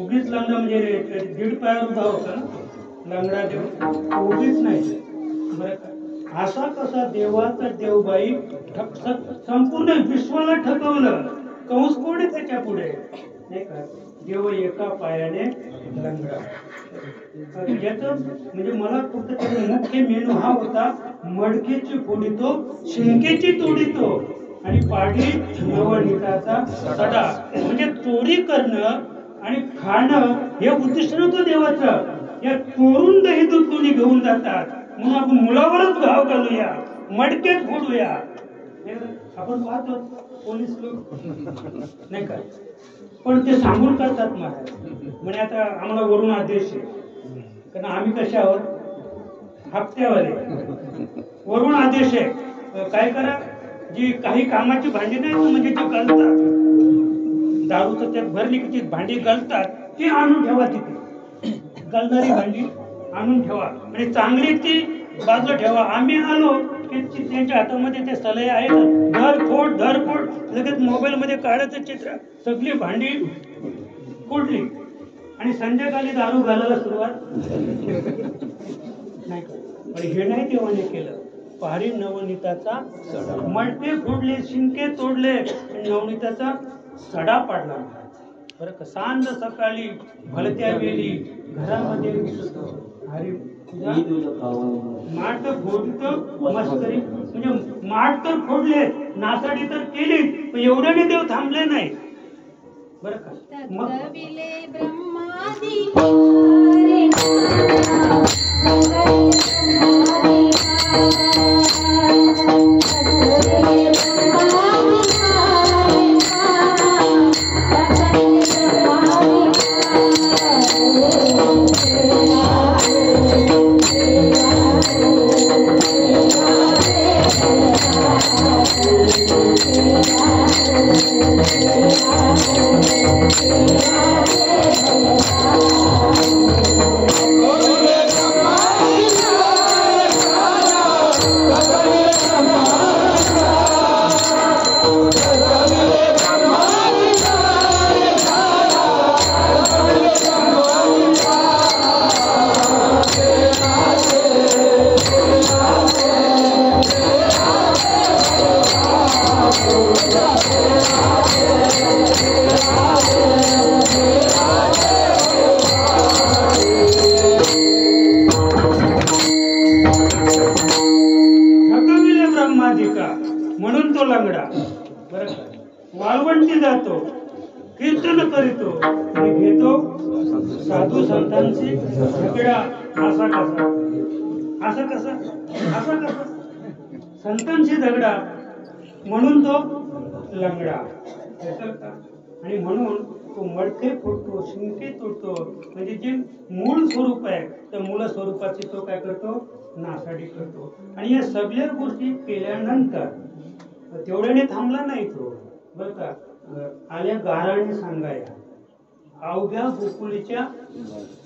उगीच लंगडा म्हणजे दीड पायावर उभा होता लंगडा देव, उगीच नाही बरं का. असा कसा देवाचा देवबाई संपूर्ण विश्वाला ठकवलं. कंस कोण आहे त्याच्या पुढे नाही का. देव एका पायाने लंगडा. याचं म्हणजे मला फक्त त्याचा मुख्य मेनू हा होता, मडकेची फोडितो शिंकेची तोडितो आणि पाडी नवनीताचा सडा. म्हणजे चोरी करणं आणि खाणं हे उद्दिष्ट नव्हतं देवाचं. या चोरून दही दूध कोणी घेऊन जातात म्हणून आपण मुलावरच घाव घालूया, मडकेच फोडूया. आपण पाहतो पोलीस लोक नाही का, पण ते सांगून करतात महाराज. म्हणजे आता आम्हाला वरून आदेश आहे, कारण आम्ही कसे आहोत हप्त्यावाले. वरून आदेश आहे काय करा, जी काही कामाची भांडी नाही म्हणजे ते गळतात, दारू तर त्यात भरली की ती भांडी गळतात, ती आणून ठेवा तिथे. गळणारी भांडी आणून ठेवा आणि चांगली ती बाजूला ठेवा. आम्ही आलो की त्यांच्या हातामध्ये ते सलई आहे ना, धरफोड धरफोड, लगेच मोबाईल मध्ये काढायचं चित्र, सगळी भांडी फोडली आणि संध्याकाळी दारू घालायला सुरुवात नाही का. पण हे नाही देवाने केलं. पहाडी नवनीताचा मडके फोडले, शिंके तोडले आणि नवनीताचा सडा पाडला. बरं का. सांज सकाळी भलत्या वेळी घरामध्ये हरी माठ फोडत मस्करी, म्हणजे माठ तर फोडले, नासाडी तर केली, पण एवढ्याने देव थांबले नाही. बरं का. मग ब्रह्मादी म्हणून तो लंगडा बरं का वाळवंटी जातो कीर्तन करीतो आणि घेतो साधू संतांची झगडा असा कसा संतांशी झगडा म्हणून तो लंगडा आणि म्हणून तो मडके फुटतो शिंके तुटतो म्हणजे जे मूळ स्वरूप आहे त्या मूळ स्वरूपाची तो काय करतो नासाडी करतो आणि या सगळ्या गोष्टी केल्यानंतर तेवढ्याने थांबला नाही तो बरं का आल्या गाराने सांगायला अवघ्या गोकुळीच्या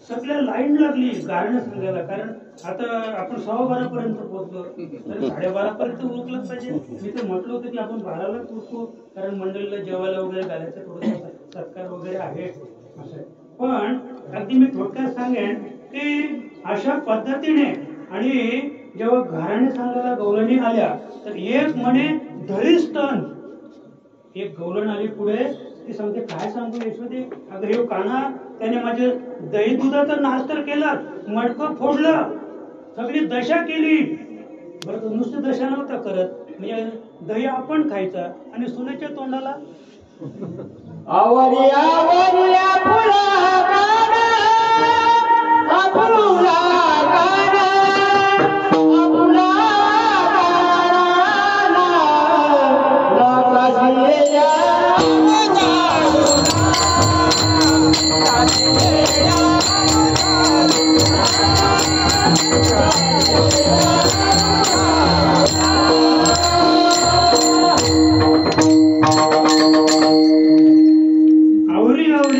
सगळ्या लाईन लागली गारणं सांगायला कारण आता आपण 12:15 पर्यंत पोहोचलो तर 12:30 पर्यंत उरकलंच पाहिजे मी तर म्हटलं होतं की आपण 12ला पोहोचतो कारण मंडळीला जेवायला वगैरे घालायचं थोडंसं सत्कार वगैरे आहे असं पण अगदी मी थोडक्यात सांगेन की अशा पद्धतीने आणि जेव्हा घराणे सांगायला गवळणी आल्या तर एक म्हणे धरिस्तन एक गवळण आली पुढे ती सांगते काय सांगू यशोदे अगं हे काना त्याने माझे दही दुधाचा नाश तर केला मडकं फोडलं सगळी दशा केली बरं नुसतं दशा नव्हता करत म्हणजे दही आपण खायचा आणि सुनेच्या तोंडाला आवरी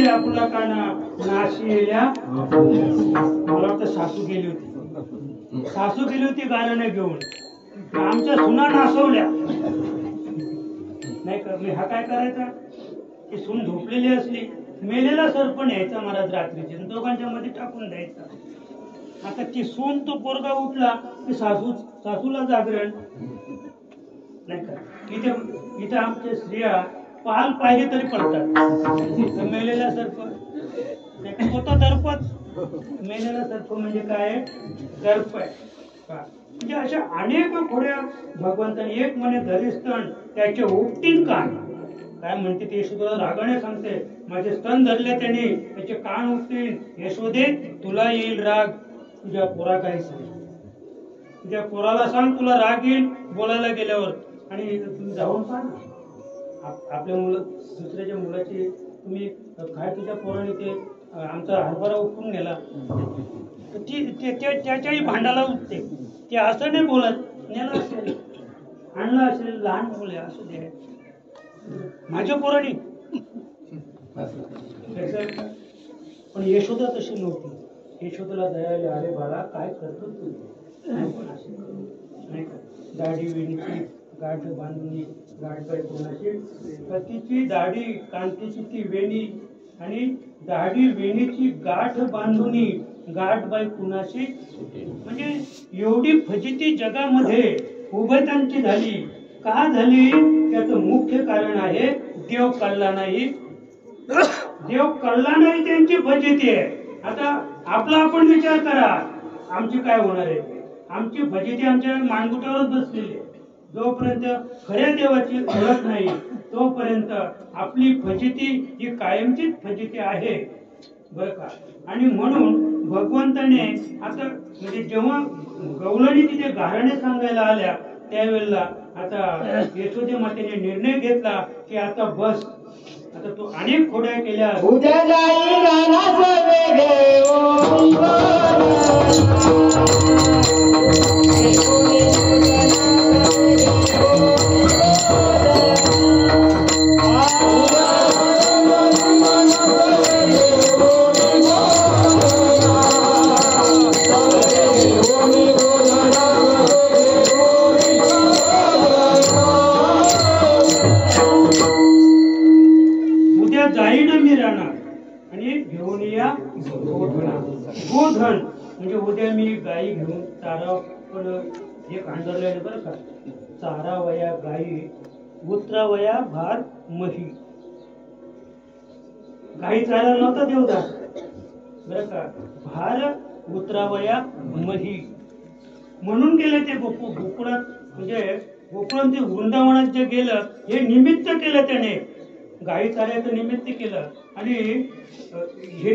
आपला काना नाशिल्या मला वाटतं सासू गेली होती गाण्याने घेऊन आमच्या सुना नासवल्या नाही का मी हा काय करायचा की सून झोपलेली असली मेलेला सर्प न्यायचा महाराज रात्रीचे दोघांच्या मध्ये टाकून द्यायचा आता ती सून तो पोरगा उठला की सासूला जागरण नाही का इथे आमच्या स्त्रिया पाल पाहिजे तरी पडतात मेलेला सर्प नाही का होता दर्पच मेलेला सर्प म्हणजे काय दर्प आहे म्हणजे अशा अनेक खोड्या भगवंताने एक म्हणे धरिस्तन त्याचे उपटीन कान काय म्हणते ते यशोदेला रागाने सांगते माझे स्तन धरले त्याने त्याचे कान उपटीन यशोदे तुला येईल राग तुझ्या पोरा काही सांग तुझ्या पोराला सांग तुला राग येईल बोलायला गेल्यावर आणि तुम्ही जाऊन सांग आपल्या मुलं दुसऱ्याच्या मुलाची तुम्ही काय तुझ्या पोराने ते आमचा हरभरा उपटून गेला त्याच्याही भांडाला उठते ते असं नाही बोलत नेला असेल आणला असेल लहान मुले असू दे माझ्या पोराने पण यशोदा तशी नव्हती यशोदाला दयाला अरे बाळा काय करतो तू नाही का दाढी विणीची गाठ बांधून गाठ बाई कोणाची पतीची दाढी कांतीची ती वेणी आणि दाढी वेणीची गाठ बांधून गाठ बाई कुणाशी म्हणजे एवढी फजिती जगामध्ये उभयतांची झाली का झाली त्याचं मुख्य कारण आहे देव कळला नाही त्यांची फजिती आहे आता आपला आपण विचार करा आमची काय होणार आहे आमची फजिती आमच्या मानगुटावरच बसलेली आहे जोपर्यंत खऱ्या देवाची ओळख नाही तोपर्यंत आपली फजिती ही कायमचीच फजिती आहे बरं का आणि म्हणून भगवंताने आता म्हणजे जेव्हा गवळणी तिथे गाराणे सांगायला आल्या त्यावेळेला आता यशोदे मातेने निर्णय घेतला की आता बस आता तो अनेक खोड्या केल्या उद्या जाई गाण्याचं वेगळे घेऊन या गोधन म्हणजे उद्या मी गाई घेऊन चारा, पण एक अंडरलाईन बरं का, चारा वया गाई, उतरावया भार म्हशी. गाई चारा नव्हता देवदास बरं का, भार उतरावया म्हशी म्हणून गेले ते गोकुळात. म्हणजे गोकुळात ते वृंदावनात जे गेलं हे निमित्त केलं त्याने, गाई चाऱ्याचं निमित्त केलं. आणि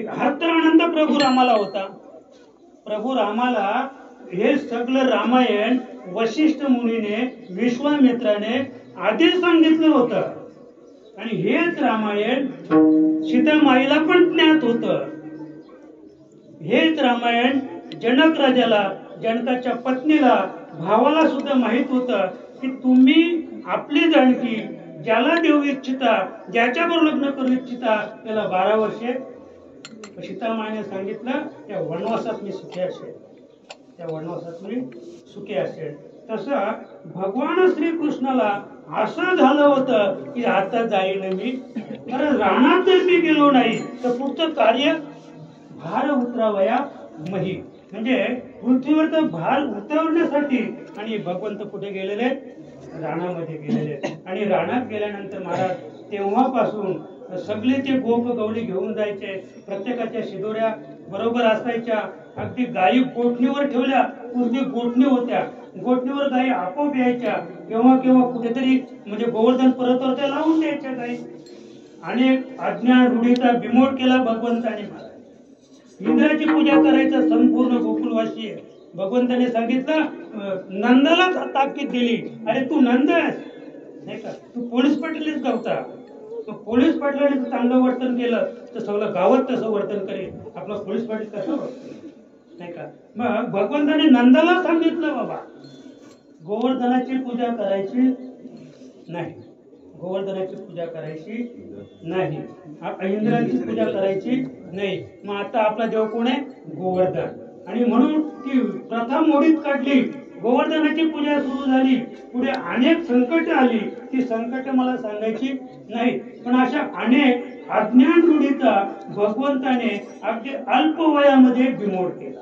हा तर आनंद प्रभू रामाला होता. प्रभू रामाला हे सगळं रामायण वशिष्ठ मुनीने विश्वामित्राने आधीच सांगितलं होतं. आणि हेच रामायण सीतामाईला पण ज्ञात होतं. हेच रामायण जनक राजाला, जनकाच्या पत्नीला, भावाला सुद्धा माहित होतं की तुम्ही आपली जानकी ज्याला देऊ इच्छिता, ज्याच्याबरोबर लग्न करू इच्छिता, त्याला 12 वर्षे. सीतामाईने सांगितलं त्या वनवासात मी सुखी असेल, त्या वनवासात मी सुखी असेल. तसं भगवान श्रीकृष्णाला असं झालं होतं की आता जाईन मी, कारण रानात जर मी गेलो नाही तर पुढचं कार्य भार उतरावया मही, म्हणजे पृथ्वीवरचा भार उतरवण्यासाठी. आणि भगवंत कुठे गेलेले? रानामध्ये गेलेले. आणि रानात गेल्यानंतर महाराज तेव्हापासून सगळे ते गोप गवळी घेऊन जायचे, प्रत्येकाच्या शिदोऱ्या बरोबर असायच्या. अगदी गायी गोठणीवर ठेवल्या, पूर्वी गोठणी होत्या, गोठणीवर गायी आपोआप यायच्या. केव्हा केव्हा कुठेतरी म्हणजे गोवर्धन पर्वतावर लावून द्यायच्या गायी. अनेक अज्ञान रूढीचा बिमोड केला भगवंताने. इंद्राची पूजा करायचं संपूर्ण गोकुळवासी. भगवंताने सांगितलं, नंदाला ताकीद दिली, अरे तू नंद आहेस नाही का, तू पोलीस पाटीलच गावता. पोलीस पाटलाने चांगलं वर्तन केलं तर सगळं गावात तसं वर्तन करेल. आपला पोलीस पाटील कसं नाही का. मग भगवंताने नंदाला सांगितलं, बाबा गोवर्धनाची पूजा करायची नाही, गोवर्धनाची पूजा करायची नाही, इंद्राची पूजा करायची नाही. मग आता आपला देव कोण आहे? गोवर्धन. आणि म्हणून ती प्रथा मोडीत काढली, गोवर्धनाची पूजा सुरू झाली. पुढे अनेक संकट आली, ती संकट मला सांगायची नाही. पण अशा अनेक अज्ञान रूढीचा भगवंताने अगदी अल्प वयामध्ये बिमोड केला,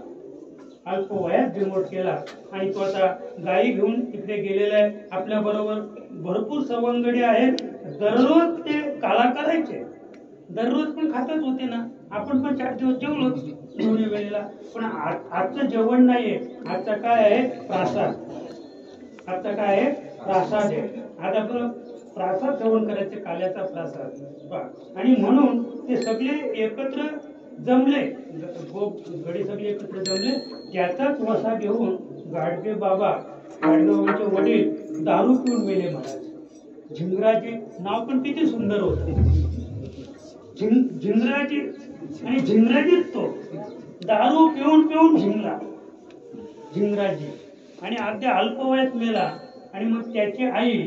अल्प वयात बिमोड केला. आणि तो आता गायी घेऊन तिकडे गेलेला आहे. आपल्या बरोबर भरपूर सवंगडी आहेत. दररोज ते काला करायचे, दररोज पण खातच होते ना. आपण पण 4 दिवस जेवलो दोन्ही वेळेला. पण आजचं जेवण नाहीये. आजचा काय आहे? प्रासाद. आजचा काय आहे? प्रासाद आहे. आज आपण प्रासाद जेवण करायचे, काल्याचा प्रासाद. आणि म्हणून ते सगळे एकत्र जमले, गडी सगळे एकत्र जमले. त्याचाच वसा घेऊन गाडगे बाबांचे वडील दारू पिऊन मेले महाराज. झिंगराजी नाव पण किती सुंदर होतं, झिंगराजी. आणि झिंगराजीच तो दारू पिऊन पिऊन झिंगराजी. आणि अगदी अल्प वयात मेला. आणि मग त्याची आई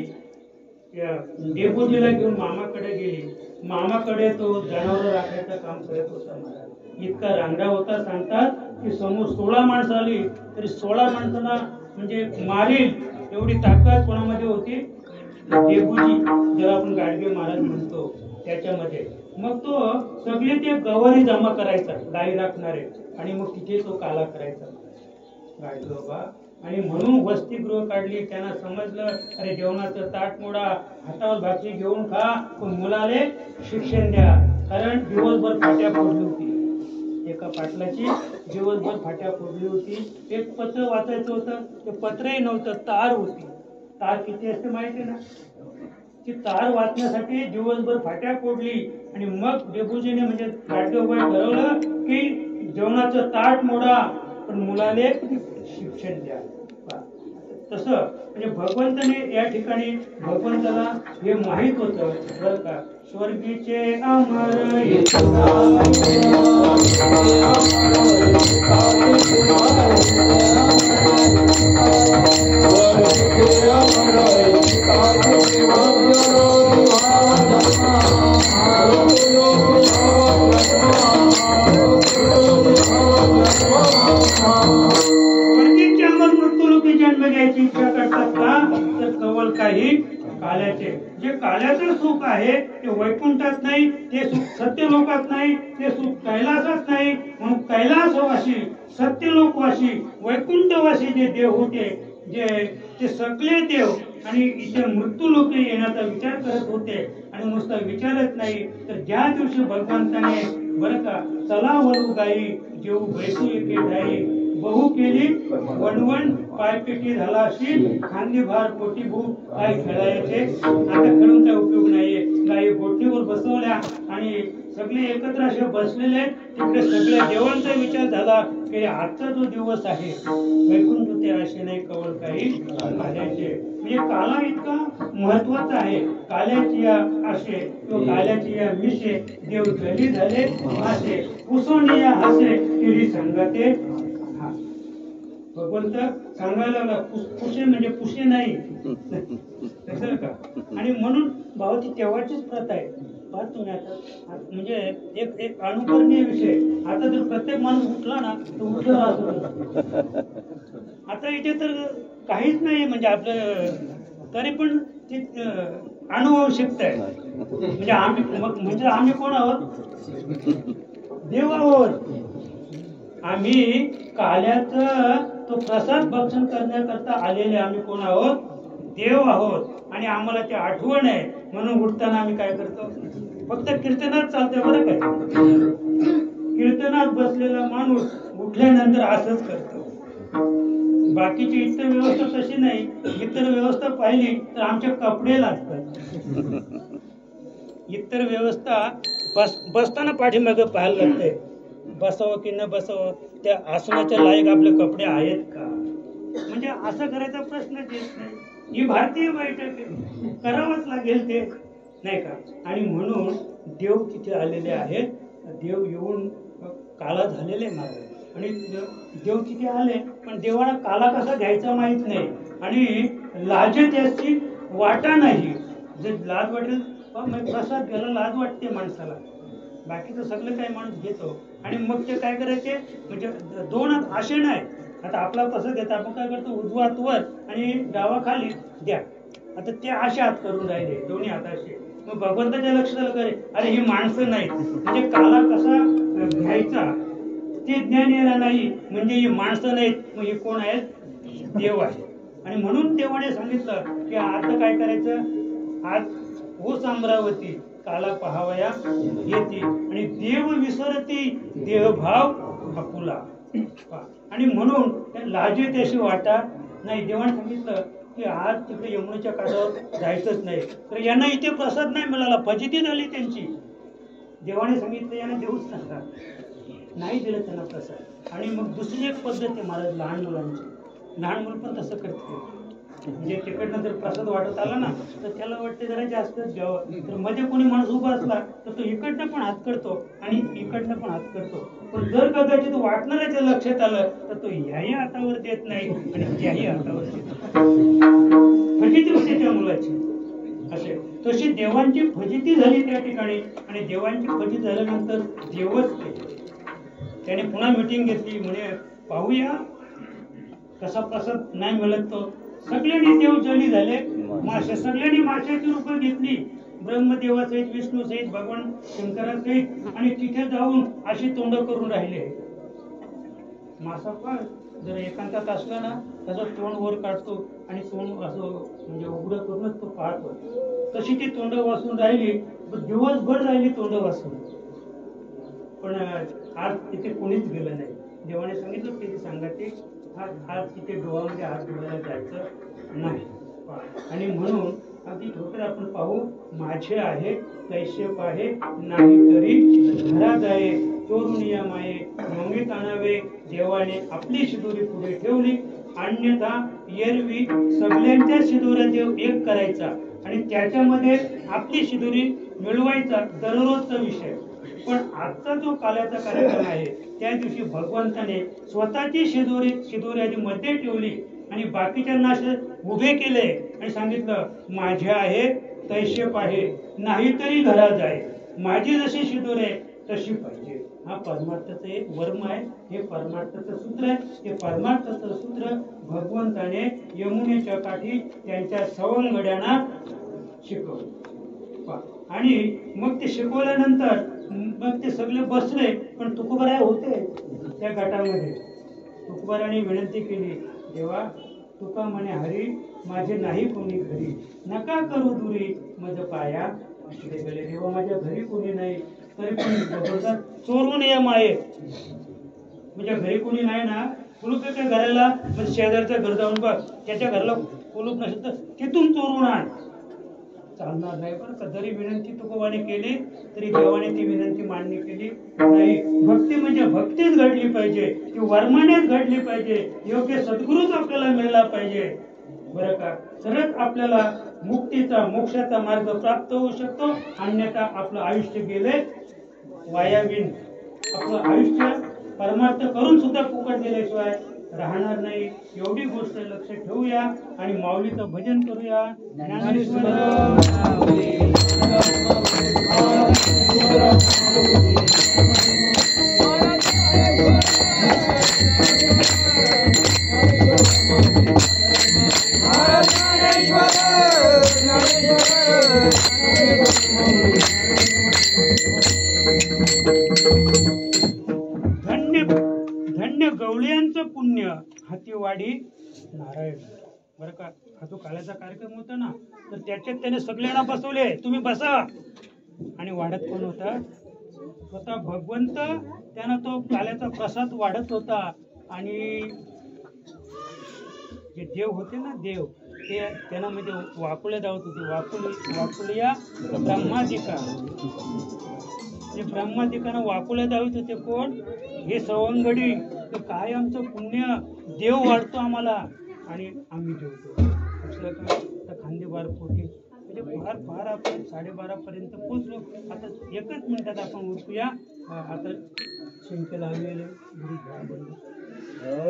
डेपोजीला घेऊन मामाकडे गेली. मामाकडे तो जनावर राखायचं काम करत होता महाराज. इतका रांगडा होता, सांगतात की समोर 16 माणसं आली तरी 16 माणसांना म्हणजे मारील एवढी ताकद कोणामध्ये होती? डेपोजी, ज्याला आपण गाडगे महाराज म्हणतो त्याच्यामध्ये. मग तो सगळे ते गवारी जमा करायचा, गाई राखणारे. आणि मग तिथे तो काला करायचा गाडगे बाबा. आणि म्हणून वसतिगृह काढली. त्यांना समजलं, अरे जेवणाचं ताट मोडा, हातावर भाकरी घेऊन खा, पण मुलाले शिक्षण द्या. कारण दिवसभर फाट्या फोडली होती, एका पाटलाची दिवसभर फाट्या फोडली होती. एक पत्र वाचायचं होतं, ते पत्रही नव्हतं, तार होती. तार किती असते माहिती ना? ती तार वाचण्यासाठी दिवसभर फाट्या फोडली. आणि मग डेबूजीने म्हणजे गाडगेबाई ठरवलं की जेवणाचं ताट मोडा, पण मुलाले शिक्षण द्या. तसं म्हणजे भगवंताने या ठिकाणी, भगवंताला हे माहित होतं बरं का. स्वर्गीचे अमर जन्म घ्यायची इच्छा करतात का? तर कवल काही काल्याचे. जे काल्याचं सुख आहे ते वैकुंठात नाही, ते सुख सत्यलोकात नाही, ते सुख कैलासात नाही. म्हणून कैलासवासी, सत्यलोकवासी, वैकुंठवासी जे देव होते, जे ते सगळे देव आणि इथे मृत्यू लोक येण्याचा विचार करत होते. आणि नुसता विचारच नाही तर ज्या दिवशी भगवंताने बरं का चला वरू गाई जेऊ बैसू एके ठाई, बहु केली वणवण पायपेटी झाला अशी, खांदी भार पोटी भूक काय खेळायचे. आता खेळून काय उपयोग नाहीये. गाई बोटीवर बसवल्या आणि सगळे एकत्र असे बसलेले. तिकडे सगळ्या देवांचा विचार झाला की आजचा जो दिवस आहे वैकुंठ ते असे नाही कवळ काही काल्याचे. म्हणजे काला इतका महत्वाचा आहे. काल्याची या आशे किंवा काल्याची या मिशे देव जली झाले असे, पुसोनिया हसे किरी संगते. भगवंत सांगायला लागला पुशे म्हणजे पुशे नाही का. आणि म्हणून भावाची तेव्हाचीच प्रथा आहे. पहा तुम्ही आता म्हणजे एक एक अनुकरणीय विषय. आता जर प्रत्येक माणूस उठला ना तर उठला असतो. आता इथे तर काहीच नाही म्हणजे आपलं, तरी पण ती अनुवंशिकता आहे. म्हणजे आम्ही कोण आहोत? देव आहोत. आम्ही काल्याचा तो प्रसाद भक्षण करण्याकरता आलेले आम्ही कोण आहोत? देव आहोत. आणि आम्हाला ते आठवण आहे म्हणून उठताना आम्ही काय करतो? फक्त कीर्तनात चालतंय बरं काय. कीर्तनात बसलेला माणूस उठल्यानंतर असंच करतो. बाकीची इतर व्यवस्था तशी नाही. इतर व्यवस्था पाहिली तर आमचे कपडे लागतात. इतर व्यवस्था बसताना पाठीमागे पाहायला लागते. बसावं की न बसावं, त्या आसनाच्या लायक आपले कपडे आहेत का. म्हणजे असं करायचा प्रश्नच येत नाही. ही भारतीय बैठक आहे, करावंच लागेल ते नाही का. आणि म्हणून देव तिथे आलेले आहेत. देव येऊन काला झालेले महाराज. आणि देव तिथे आले पण देवाला काला कसा घ्यायचा माहित नाही. आणि लाजे त्याची वाटा नाही. जर लाज वाटेल प्रसाद घ्यायला लाज वाटते माणसाला. बाकीचं सगळं काही माणूस घेतो. आणि मग ते काय करायचे म्हणजे दोन हात असे नाही. आता आपला कसं देत आपण काय करतो, उजवा हात वर आणि डावा खाली द्या. आता ते असे हात करून राहिले दोन्ही हाताचे. मग भगवंताच्या लक्षात आलं अरे ही माणसं नाहीत. म्हणजे काला कसा घ्यायचा ते ज्ञान येणार नाही. म्हणजे ही माणसं नाहीत, मग हे कोण आहेत? देव आहे. आणि म्हणून देवाने सांगितलं की आता काय करायचं, आज ओस अमरावती काला पहावया येते. आणि देव विसरती देहभाव आपुला. आणि म्हणून लाजे त्याशी वाटा नाही. देवाने सांगितलं की आज तिकडे यमुनेच्या काठावर जायचंच नाही. तर यांना इथे प्रसाद नाही मिळाला, फजिती झाली त्यांची. देवाने सांगितलं यांना देऊच नका. नाही दिलं त्यांना प्रसाद. आणि मग दुसरी एक पद्धत आहे महाराज लहान मुलांची. लहान मुलं पण तसं करते. म्हणजे तिकडनं जर प्रसाद वाटत आला ना तर त्याला वाटते जरा जास्तच घ्यावं. तर मध्ये कोणी माणूस उभा असला तर तो इकडनं पण हात करतो आणि इकडनं पण हात करतो. पण जर कदाचित वाटणाऱ्याच्या लक्षात आलं तर तो ह्याही हातावर देत नाही आणि त्याही हातावर देत. फजिती होते त्या मुलाची. असे तशी देवांची फजिती झाली त्या ठिकाणी. आणि देवांची फजिती झाल्यानंतर देवच केले. त्याने पुन्हा मिटिंग घेतली. म्हणे पाहूया कसा प्रसाद नाही मिळत तो. सगळ्यांनी देव जली झाले. मासे सगळ्यांनी माशाची रूपं घेतली. ब्रह्मदेवासहित, विष्णूसहित, भगवान शंकरासहित. आणि तिथे जाऊन अशी तोंड करून राहिले. मासा पण जर एकांतात असला ना त्याचं तोंड वर काढतो आणि तोंड असं म्हणजे उघडं करूनच तो पाहतो. तशी ती तोंड वाचून राहिली. दिवसभर राहिली तोंड वाचून. पण आज तिथे कोणीच गेलं नाही. देवाने सांगितलं की सांगायचे आज तिथे डोळ्यामध्ये हात डोळ्याला जायचं नाही. आणि म्हणून अगदी थोडक्यात आपण पाहू. माझे आहे कैशेप आहे नाही तरी घरात आहे, चोरून या माये मंगीत आणावे. देवाने आपली शिदोरी पुढे ठेवली. अन्यथा एरवी सगळ्यांच्या शिदोऱ्या देव एक करायचा आणि त्याच्यामध्ये आपली शिदोरी मिळवायचा दररोजचा विषय. पण आजचा जो काल्याचा कार्यक्रम आहे त्या दिवशी भगवंताने स्वतःची शिदोरी आधी मध्ये ठेवली आणि बाकीच्यांना असे उभे केले आणि सांगितलं माझे आहे तैशेप आहे नाहीतरी घरात आहे. माझी जशी शिदोरी आहे तशी पाहिजे. हा परमार्थाचं एक वर्म आहे. हे परमार्थाचं सूत्र आहे. हे परमार्थाचं सूत्र भगवंताने यमुनेच्या काठी त्यांच्या सवंगड्यांना शिकवलं. आणि मग ते शिकवल्यानंतर मग ते सगळे बसले, पण तुकोबाराय होते त्या गटामध्ये. तुकोबाराने विनंती केली, देवा तुका म्हणे हरी माझे नाही कोणी घरी, नका करू दुरी मज पाया असले गेले. देवा माझ्या घरी कोणी नाही, तरी पण जबरदस्त चोरून ये माये. म्हणजे घरी कोणी नाही ना, कुलूप त्या घराला, म्हणजे शेजारचं घर जाऊन बघ, त्याच्या घराला कुलूप नसेल तर तिथून चोरून आण. चालणार नाही बरं का. जरी विनंती तुकोबाने केली तरी देवाने ती विनंती मान्य केली नाही. भक्ती म्हणजे भक्तीच घडली पाहिजे, ती वर्मानेच घडली पाहिजे, योग्य सद्गुरूच आपल्याला मिळला पाहिजे बरं का. तरच आपल्याला मुक्तीचा मोक्षाचा मार्ग प्राप्त होऊ शकतो. अन्यथा आपलं आयुष्य गेले वायाविन. आपलं आयुष्य परमार्थ करून सुद्धा फुकट गेल्याशिवाय राहणार नाही. एवढी गोष्ट लक्ष ठेवूया आणि माऊलीचं भजन करूया. ज्ञानेश्वर धन्य गवळ्यांचं पुण्य हातीवाडी नारायण बरं का. हा जो काल्याचा कार्यक्रम होता ना, तर त्याच्यात त्याने सगळ्यांना बसवले, तुम्ही बसा. आणि वाढत कोण होता? स्वतः भगवंत. त्यानं तो काल्याचा प्रसाद वाढत होता. आणि जे देव होते ना, देव ते त्यांना म्हणजे वाकुल्या धावत होते. वाकुलिया ब्रह्मादिका. ते ब्रह्मादिकानं वाकुल्या धावत होते. कोण? हे सवंगडी. तर काय आमचं पुण्य, देव वाढतो आम्हाला आणि आम्ही जेवतो. असलं का तर खांदेबार पोटी म्हणजे फार फार आपण 12:30 पोचलो. आता एकच मिनिटात आपण उठूया. आता शिंके लावलेले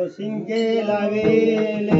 शिंके लावेले